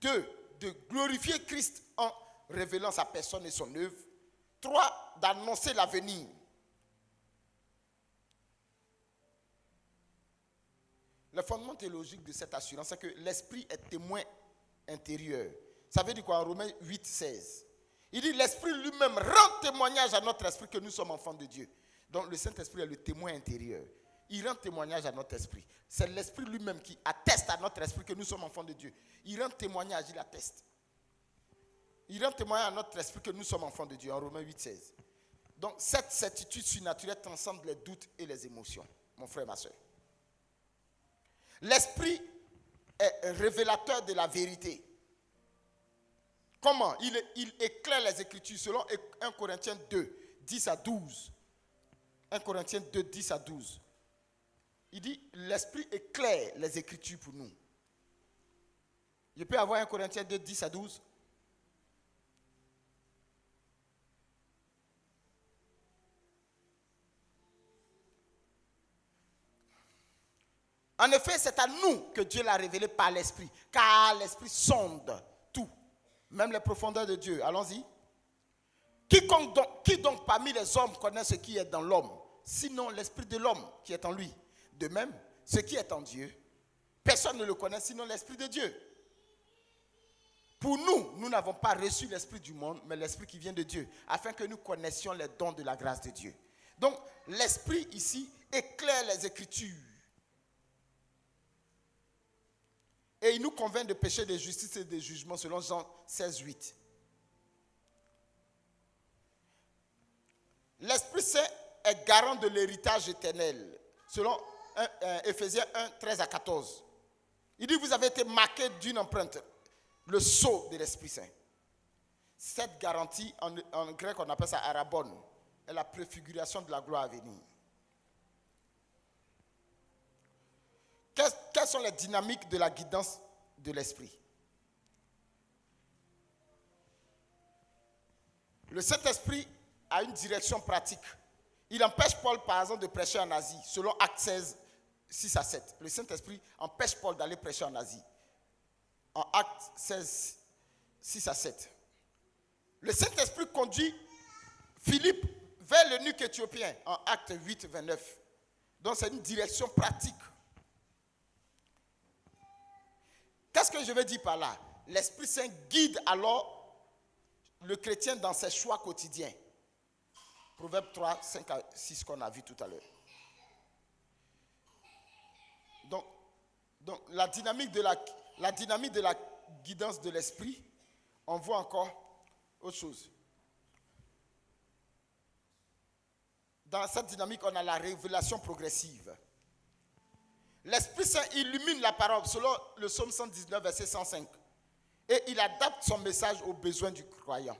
2, de glorifier Christ en révélant sa personne et son œuvre. 3, d'annoncer l'avenir. Le fondement théologique de cette assurance, c'est que l'Esprit est témoin intérieur. Ça veut dire quoi en Romains 8, 16? Il dit l'Esprit lui-même rend témoignage à notre esprit que nous sommes enfants de Dieu. Donc le Saint-Esprit est le témoin intérieur. Il rend témoignage à notre esprit. C'est l'Esprit lui-même qui atteste à notre esprit que nous sommes enfants de Dieu. Il rend témoignage, il atteste. Il rend témoignage à notre esprit que nous sommes enfants de Dieu en Romains 8, 16. Donc cette certitude surnaturelle transcende les doutes et les émotions, mon frère, ma soeur. L'Esprit est révélateur de la vérité. Comment? Il éclaire les Écritures selon 1 Corinthiens 2, 10 à 12. 1 Corinthiens 2, 10 à 12. Il dit, l'Esprit éclaire les Écritures pour nous. Je peux avoir 1 Corinthiens 2, 10 à 12? En effet, c'est à nous que Dieu l'a révélé par l'Esprit, car l'Esprit sonde tout, même les profondeurs de Dieu. Allons-y. Qui donc parmi les hommes connaît ce qui est dans l'homme, sinon l'Esprit de l'homme qui est en lui? De même, ce qui est en Dieu, personne ne le connaît sinon l'Esprit de Dieu. Pour nous, nous n'avons pas reçu l'Esprit du monde, mais l'Esprit qui vient de Dieu, afin que nous connaissions les dons de la grâce de Dieu. Donc, l'Esprit ici éclaire les Écritures. Et il nous convainc de péché, de justice et de jugement, selon Jean 16, 8. L'Esprit Saint est garant de l'héritage éternel, selon Éphésiens 1, 13 à 14. Il dit, vous avez été marqués d'une empreinte, le sceau de l'Esprit Saint. Cette garantie, en grec on appelle ça arabon, est la préfiguration de la gloire à venir. Quelles sont les dynamiques de la guidance de l'Esprit? Le Saint-Esprit a une direction pratique. Il empêche Paul, par exemple, de prêcher en Asie, selon Actes 16, 6 à 7. Le Saint-Esprit empêche Paul d'aller prêcher en Asie. En Actes 16, 6 à 7. Le Saint-Esprit conduit Philippe vers l'eunuque éthiopien, en Actes 8, 29. Donc c'est une direction pratique. Qu'est-ce que je veux dire par là? L'Esprit Saint guide alors le chrétien dans ses choix quotidiens. Proverbe 3, 5 à 6 qu'on a vu tout à l'heure. Donc la dynamique de la guidance de l'Esprit, on voit encore autre chose. Dans cette dynamique, on a la révélation progressive. L'Esprit Saint illumine la parole selon le psaume 119, verset 105. Et il adapte son message aux besoins du croyant.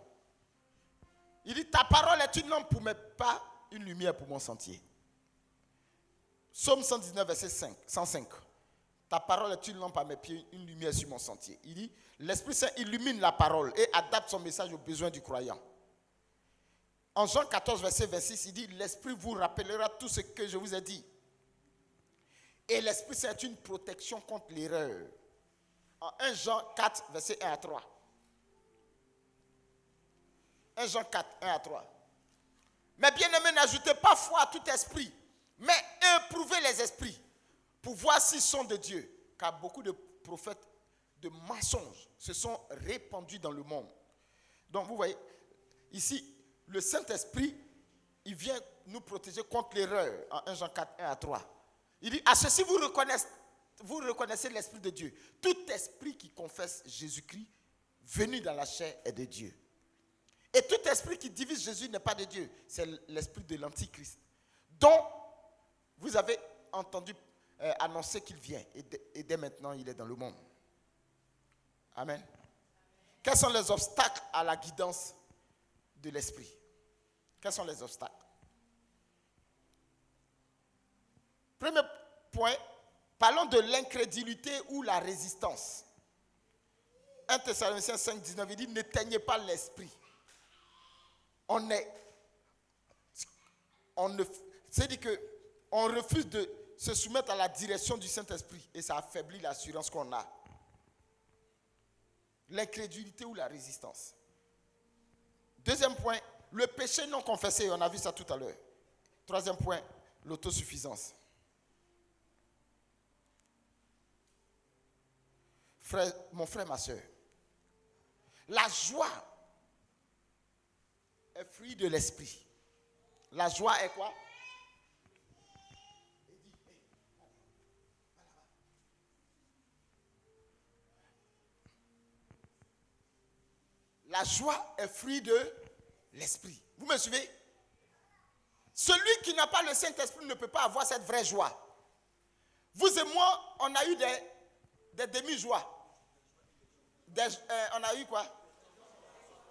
Il dit, ta parole est une lampe pour mes pas, une lumière pour mon sentier. Psaume 119, verset 105. Ta parole est une lampe à mes pieds, une lumière sur mon sentier. Il dit, l'Esprit Saint illumine la parole et adapte son message aux besoins du croyant. En Jean 14, verset 26, il dit, l'Esprit vous rappellera tout ce que je vous ai dit. Et l'Esprit Saint est une protection contre l'erreur. En 1 Jean 4, verset 1 à 3. 1 Jean 4, 1 à 3. Mais bien aimés, n'ajoutez pas foi à tout esprit, mais éprouvez les esprits pour voir s'ils sont de Dieu. Car beaucoup de prophètes de mensonges se sont répandus dans le monde. Donc vous voyez, ici, le Saint-Esprit, il vient nous protéger contre l'erreur. En 1 Jean 4, 1 à 3. Il dit, à ceci vous reconnaissez l'Esprit de Dieu. Tout esprit qui confesse Jésus-Christ venu dans la chair est de Dieu. Et tout esprit qui divise Jésus n'est pas de Dieu. C'est l'esprit de l'Antichrist, dont vous avez entendu annoncer qu'il vient. Et dès maintenant, il est dans le monde. Amen. Quels sont les obstacles à la guidance de l'esprit? Quels sont les obstacles? Premier point, parlons de l'incrédulité ou la résistance. 1 Thessaloniciens 5, 19, il dit, n'éteignez pas l'esprit. c'est-à-dire qu'on refuse de se soumettre à la direction du Saint-Esprit et ça affaiblit l'assurance qu'on a. L'incrédulité ou la résistance. Deuxième point, le péché non confessé, on a vu ça tout à l'heure. Troisième point, l'autosuffisance. Mon frère, ma soeur, la joie est fruit de l'esprit. La joie est quoi? La joie est fruit de l'esprit. Vous me suivez? Celui qui n'a pas le Saint-Esprit ne peut pas avoir cette vraie joie. Vous et moi, on a eu des demi-joies. On a eu quoi?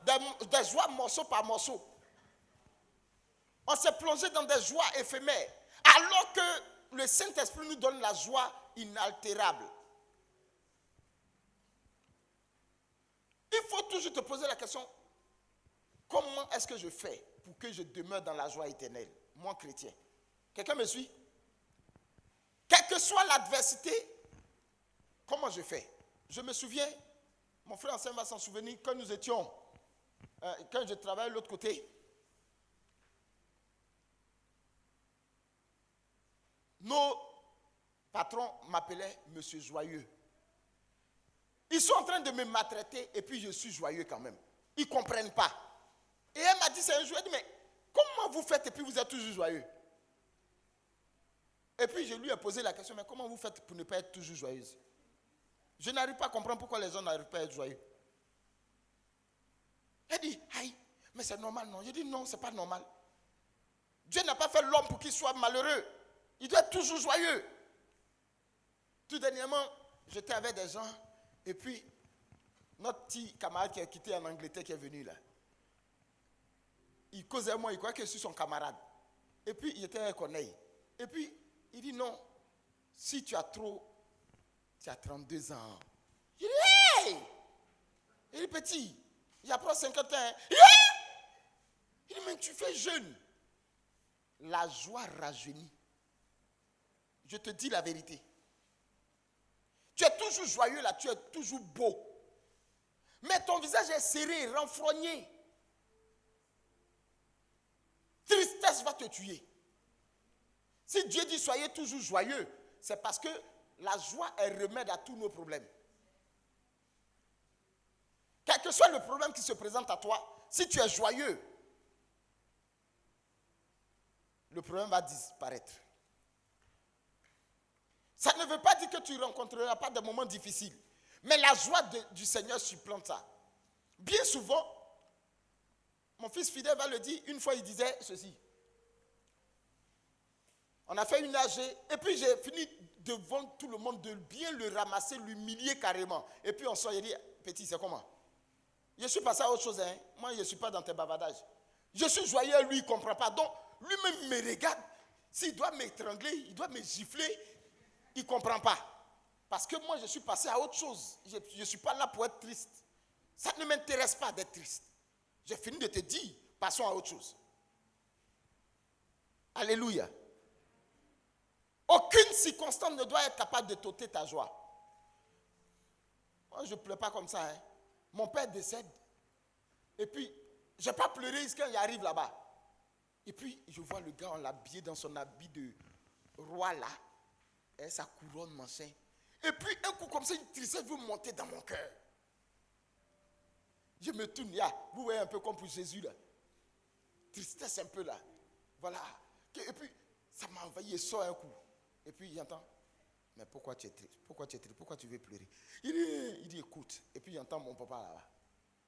Des joies morceau par morceau. On s'est plongé dans des joies éphémères. Alors que le Saint-Esprit nous donne la joie inaltérable. Il faut toujours te poser la question, comment est-ce que je fais pour que je demeure dans la joie éternelle, moi chrétien? Quelqu'un me suit? Quelle que soit l'adversité, comment je fais? Je me souviens, mon frère ancien va s'en souvenir, quand nous étions, quand je travaillais de l'autre côté, nos patrons m'appelaient Monsieur Joyeux. Ils sont en train de me maltraiter et puis je suis joyeux quand même. Ils ne comprennent pas. Et elle m'a dit, c'est un joyeux. Elle dit, mais comment vous faites et puis vous êtes toujours joyeux? Et puis je lui ai posé la question, mais comment vous faites pour ne pas être toujours joyeuse? Je n'arrive pas à comprendre pourquoi les gens n'arrivent pas à être joyeux. Elle dit, aïe, mais c'est normal, non? Je dis, non, ce n'est pas normal. Dieu n'a pas fait l'homme pour qu'il soit malheureux. Il doit être toujours joyeux. Tout dernièrement, j'étais avec des gens. Et puis, notre petit camarade qui a quitté en Angleterre, qui est venu là, il causait avec moi, il croyait que je suis son camarade. Et puis, il était un Corneille. Et puis, il dit non, si tu as 32 ans. Il dit, hey! Il est petit, il approche 50 ans. Il dit, mais tu fais jeune. La joie rajeunit. Je te dis la vérité. Tu es toujours joyeux là, tu es toujours beau. Mais ton visage est serré, renfrogné. Tristesse va te tuer. Si Dieu dit soyez toujours joyeux, c'est parce que la joie est remède à tous nos problèmes. Quel que soit le problème qui se présente à toi, si tu es joyeux, le problème va disparaître. Ça ne veut pas dire que tu ne rencontreras pas des moments difficiles. Mais la joie du Seigneur supplante ça. Bien souvent, mon fils fidèle va le dire, une fois il disait ceci. On a fait une AG, et puis j'ai fini devant tout le monde de bien le ramasser, l'humilier carrément. Et puis on sort, il dit, petit, c'est comment? Je suis passé à autre chose, hein. Moi je ne suis pas dans tes bavardages. Je suis joyeux, lui il ne comprend pas. Donc lui-même me regarde, s'il doit m'étrangler, il doit me gifler, il ne comprend pas. Parce que moi, je suis passé à autre chose. Je ne suis pas là pour être triste. Ça ne m'intéresse pas d'être triste. J'ai fini de te dire, passons à autre chose. Alléluia. Aucune circonstance ne doit être capable de t'ôter ta joie. Moi, je ne pleure pas comme ça. Hein. Mon père décède. Et puis, je n'ai pas pleuré quand il arrive là-bas. Et puis, je vois le gars, on l'a habillé dans son habit de roi là. Et sa couronne, machin. Et puis, un coup comme ça, une tristesse veut monter dans mon cœur. Je me tourne, là. Vous voyez un peu comme pour Jésus, là. Tristesse un peu, là. Voilà. Et puis, ça m'a envahi et sort un coup. Et puis, il entend. Mais pourquoi tu es triste? Pourquoi tu es triste? Pourquoi tu veux pleurer? Il dit, écoute. Et puis, il entend mon papa là-bas.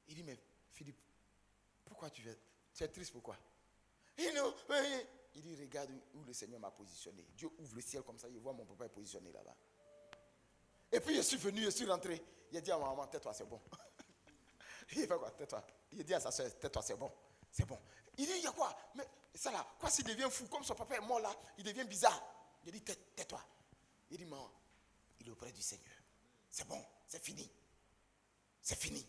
Il dit, mais Philippe, pourquoi tu es triste? Pourquoi? Il dit, regarde où le Seigneur m'a positionné. Dieu ouvre le ciel comme ça, il voit mon papa est positionné là-bas. Et puis je suis venu, je suis rentré. Il a dit à ma maman, tais-toi, c'est bon. Il fait quoi? Tais-toi. Il a dit à sa soeur, tais-toi, c'est bon. C'est bon. Il dit, il y a quoi? Mais ça là, quoi s'il devient fou? Comme son papa est mort là, il devient bizarre. Il a dit, tais-toi. Il dit, maman, il est auprès du Seigneur. C'est bon, c'est fini. C'est fini.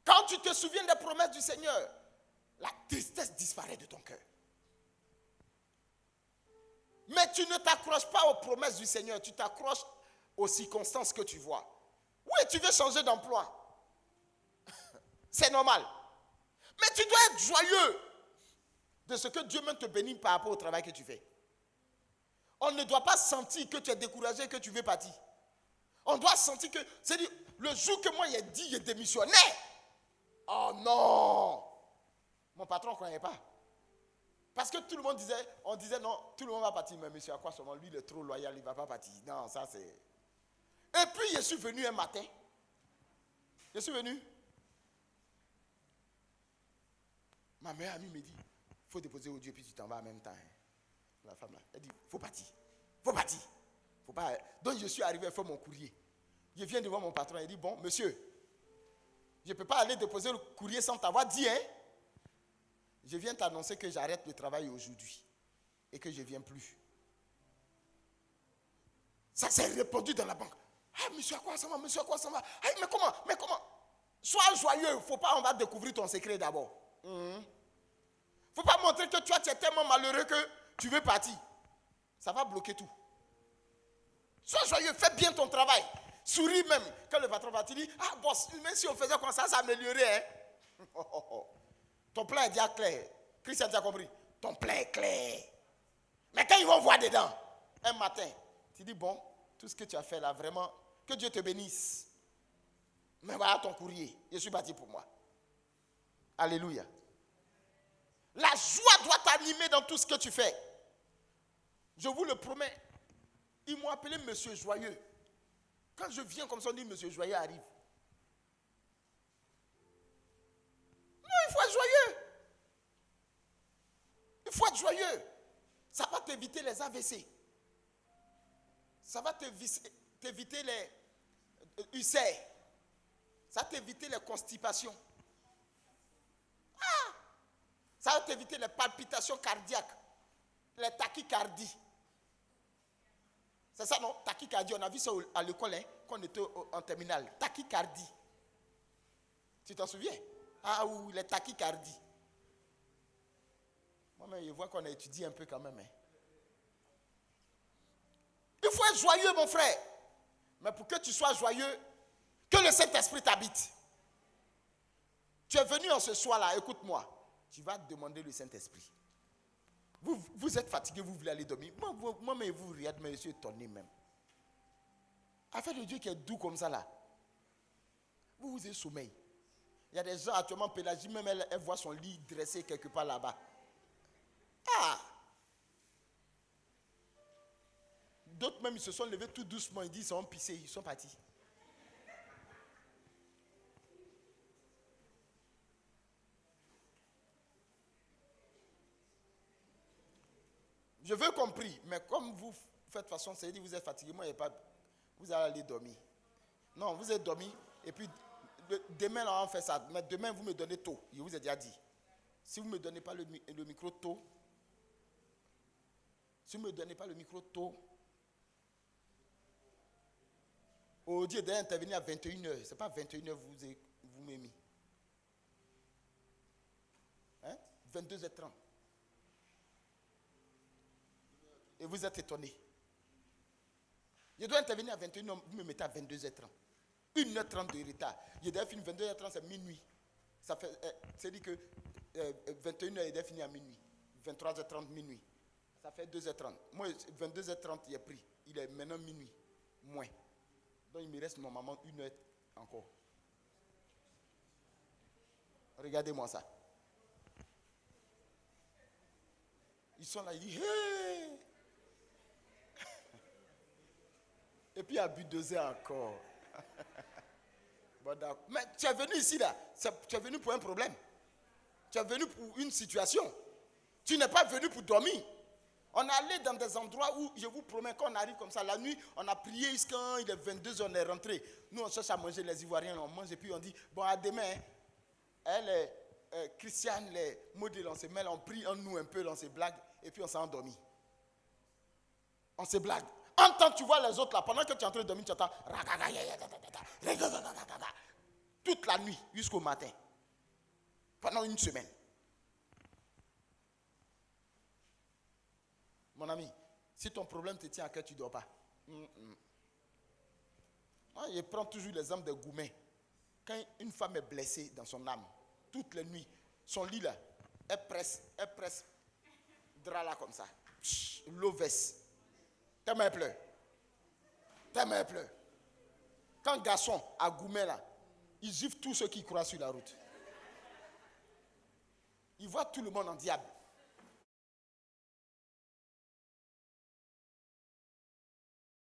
Quand tu te souviens des promesses du Seigneur, la tristesse disparaît de ton cœur. Mais tu ne t'accroches pas aux promesses du Seigneur, tu t'accroches aux circonstances que tu vois. Oui, tu veux changer d'emploi. C'est normal. Mais tu dois être joyeux de ce que Dieu même te bénit par rapport au travail que tu fais. On ne doit pas sentir que tu es découragé, que tu veux partir. On doit sentir que, c'est-à-dire, le jour que moi j'ai dit, j'ai démissionné. Oh non! Mon patron ne croyait pas. Parce que tout le monde disait, on disait non, tout le monde va partir, mais monsieur, à quoi seulement, lui il est trop loyal, il ne va pas partir. Non, ça c'est... Et puis je suis venu un matin. Je suis venu. Ma meilleure amie me dit, il faut déposer au Dieu, puis tu t'en vas en même temps. Hein. La femme là, elle dit, il faut partir. Il faut partir. Faut pas... Donc je suis arrivé à faire mon courrier. Je viens devant mon patron, il dit, bon, monsieur, je ne peux pas aller déposer le courrier sans t'avoir dit, hein. Je viens t'annoncer que j'arrête le travail aujourd'hui et que je ne viens plus. Ça s'est répandu dans la banque. Ah, monsieur, à quoi ça va? Monsieur, à quoi ça va? Ah, mais comment? Sois joyeux. Il ne faut pas, on va découvrir ton secret d'abord. Il ne faut pas montrer que toi, tu es tellement malheureux que tu veux partir. Ça va bloquer tout. Sois joyeux, fais bien ton travail. Souris même. Quand le patron va te dire, ah, boss, même si on faisait comme ça s'améliorait. Hein? Ton plan est déjà clair. Christian, tu as compris? Ton plan est clair. Mais quand ils vont voir dedans, un matin, tu dis, bon, tout ce que tu as fait là, vraiment, que Dieu te bénisse. Mais voilà ton courrier. Je suis parti pour moi. Alléluia. La joie doit t'animer dans tout ce que tu fais. Je vous le promets. Ils m'ont appelé Monsieur Joyeux. Quand je viens comme ça, on dit Monsieur Joyeux arrive. Non, il faut être joyeux. Il faut être joyeux. Ça va t'éviter les AVC. Ça va t'éviter les ulcères. Ça va t'éviter les constipations. Ah! Ça va t'éviter les palpitations cardiaques. Les tachycardies. C'est ça, non? Tachycardie, on a vu ça à l'école, hein, quand on était en terminale. Tachycardie. Tu t'en souviens? Ah oui, les tachycardies. Moi-même, je vois qu'on a étudié un peu quand même. Hein. Il faut être joyeux, mon frère. Mais pour que tu sois joyeux, que le Saint-Esprit t'habite. Tu es venu en ce soir-là, écoute-moi. Tu vas demander le Saint-Esprit. Vous êtes fatigué, vous voulez aller dormir. Moi, mais vous regardez, mais je suis étonné même. Afin de Dieu qui est doux comme ça là, vous avez sommeil. Il y a des gens actuellement, Pélagie, même elle voit son lit dressé quelque part là-bas. Ah! D'autres même, ils se sont levés tout doucement, ils disent, ils sont pissés, ils sont partis. Je veux compris, mais comme vous faites façon, c'est-à-dire vous êtes fatigué, moi, vous allez aller dormir. Non, vous êtes dormi, et puis demain, là, on fait ça. Mais demain, vous me donnez tôt. Je vous ai déjà dit. Si vous ne me donnez pas le micro tôt, au lieu d'intervenir à 21h, ce n'est pas 21h vous m'aimez. Hein? 22h30. Et vous êtes étonné. Je dois intervenir à 21h, vous me mettez à 22h30. 1h30 de retard. Je dois finir 22h30, c'est minuit. Ça fait, c'est-à-dire que 21h, il doit finir à minuit. 23h30, minuit. Ça fait 2h30. Moi, 22h30, il est pris. Il est maintenant minuit. Moins. Donc, il me reste normalement 1h encore. Regardez-moi ça. Ils sont là, ils disent, hey! Et puis, il a bu 2 heures encore. Bon, mais tu es venu ici, là. Tu es venu pour un problème. Tu es venu pour une situation. Tu n'es pas venu pour dormir. On est allé dans des endroits où, je vous promets, quand on arrive comme ça, la nuit, on a prié jusqu'à il est 22h, on est rentré. Nous, on cherche à manger, les Ivoiriens, on mange, et puis on dit, bon, à demain, elle, Christiane, les modèles, on se mêle, on prie en nous un peu, on se blague, et puis on s'est endormi. On se blague. En temps, tu vois les autres là, pendant que tu es en train de dormir, tu entends toute la nuit jusqu'au matin. Pendant une semaine. Mon ami, Si ton problème te tient à cœur, tu ne dors pas. Moi, je prends toujours l'exemple des gourmets. Quand une femme est blessée dans son âme, toutes les nuits, son lit là, elle presse drap là comme ça. L'eau verse. Tellement elle pleure. Tellement elle pleure. Quand garçon à Gourmet là, il gifle tous ceux qui croient sur la route. Il voit tout le monde en diable.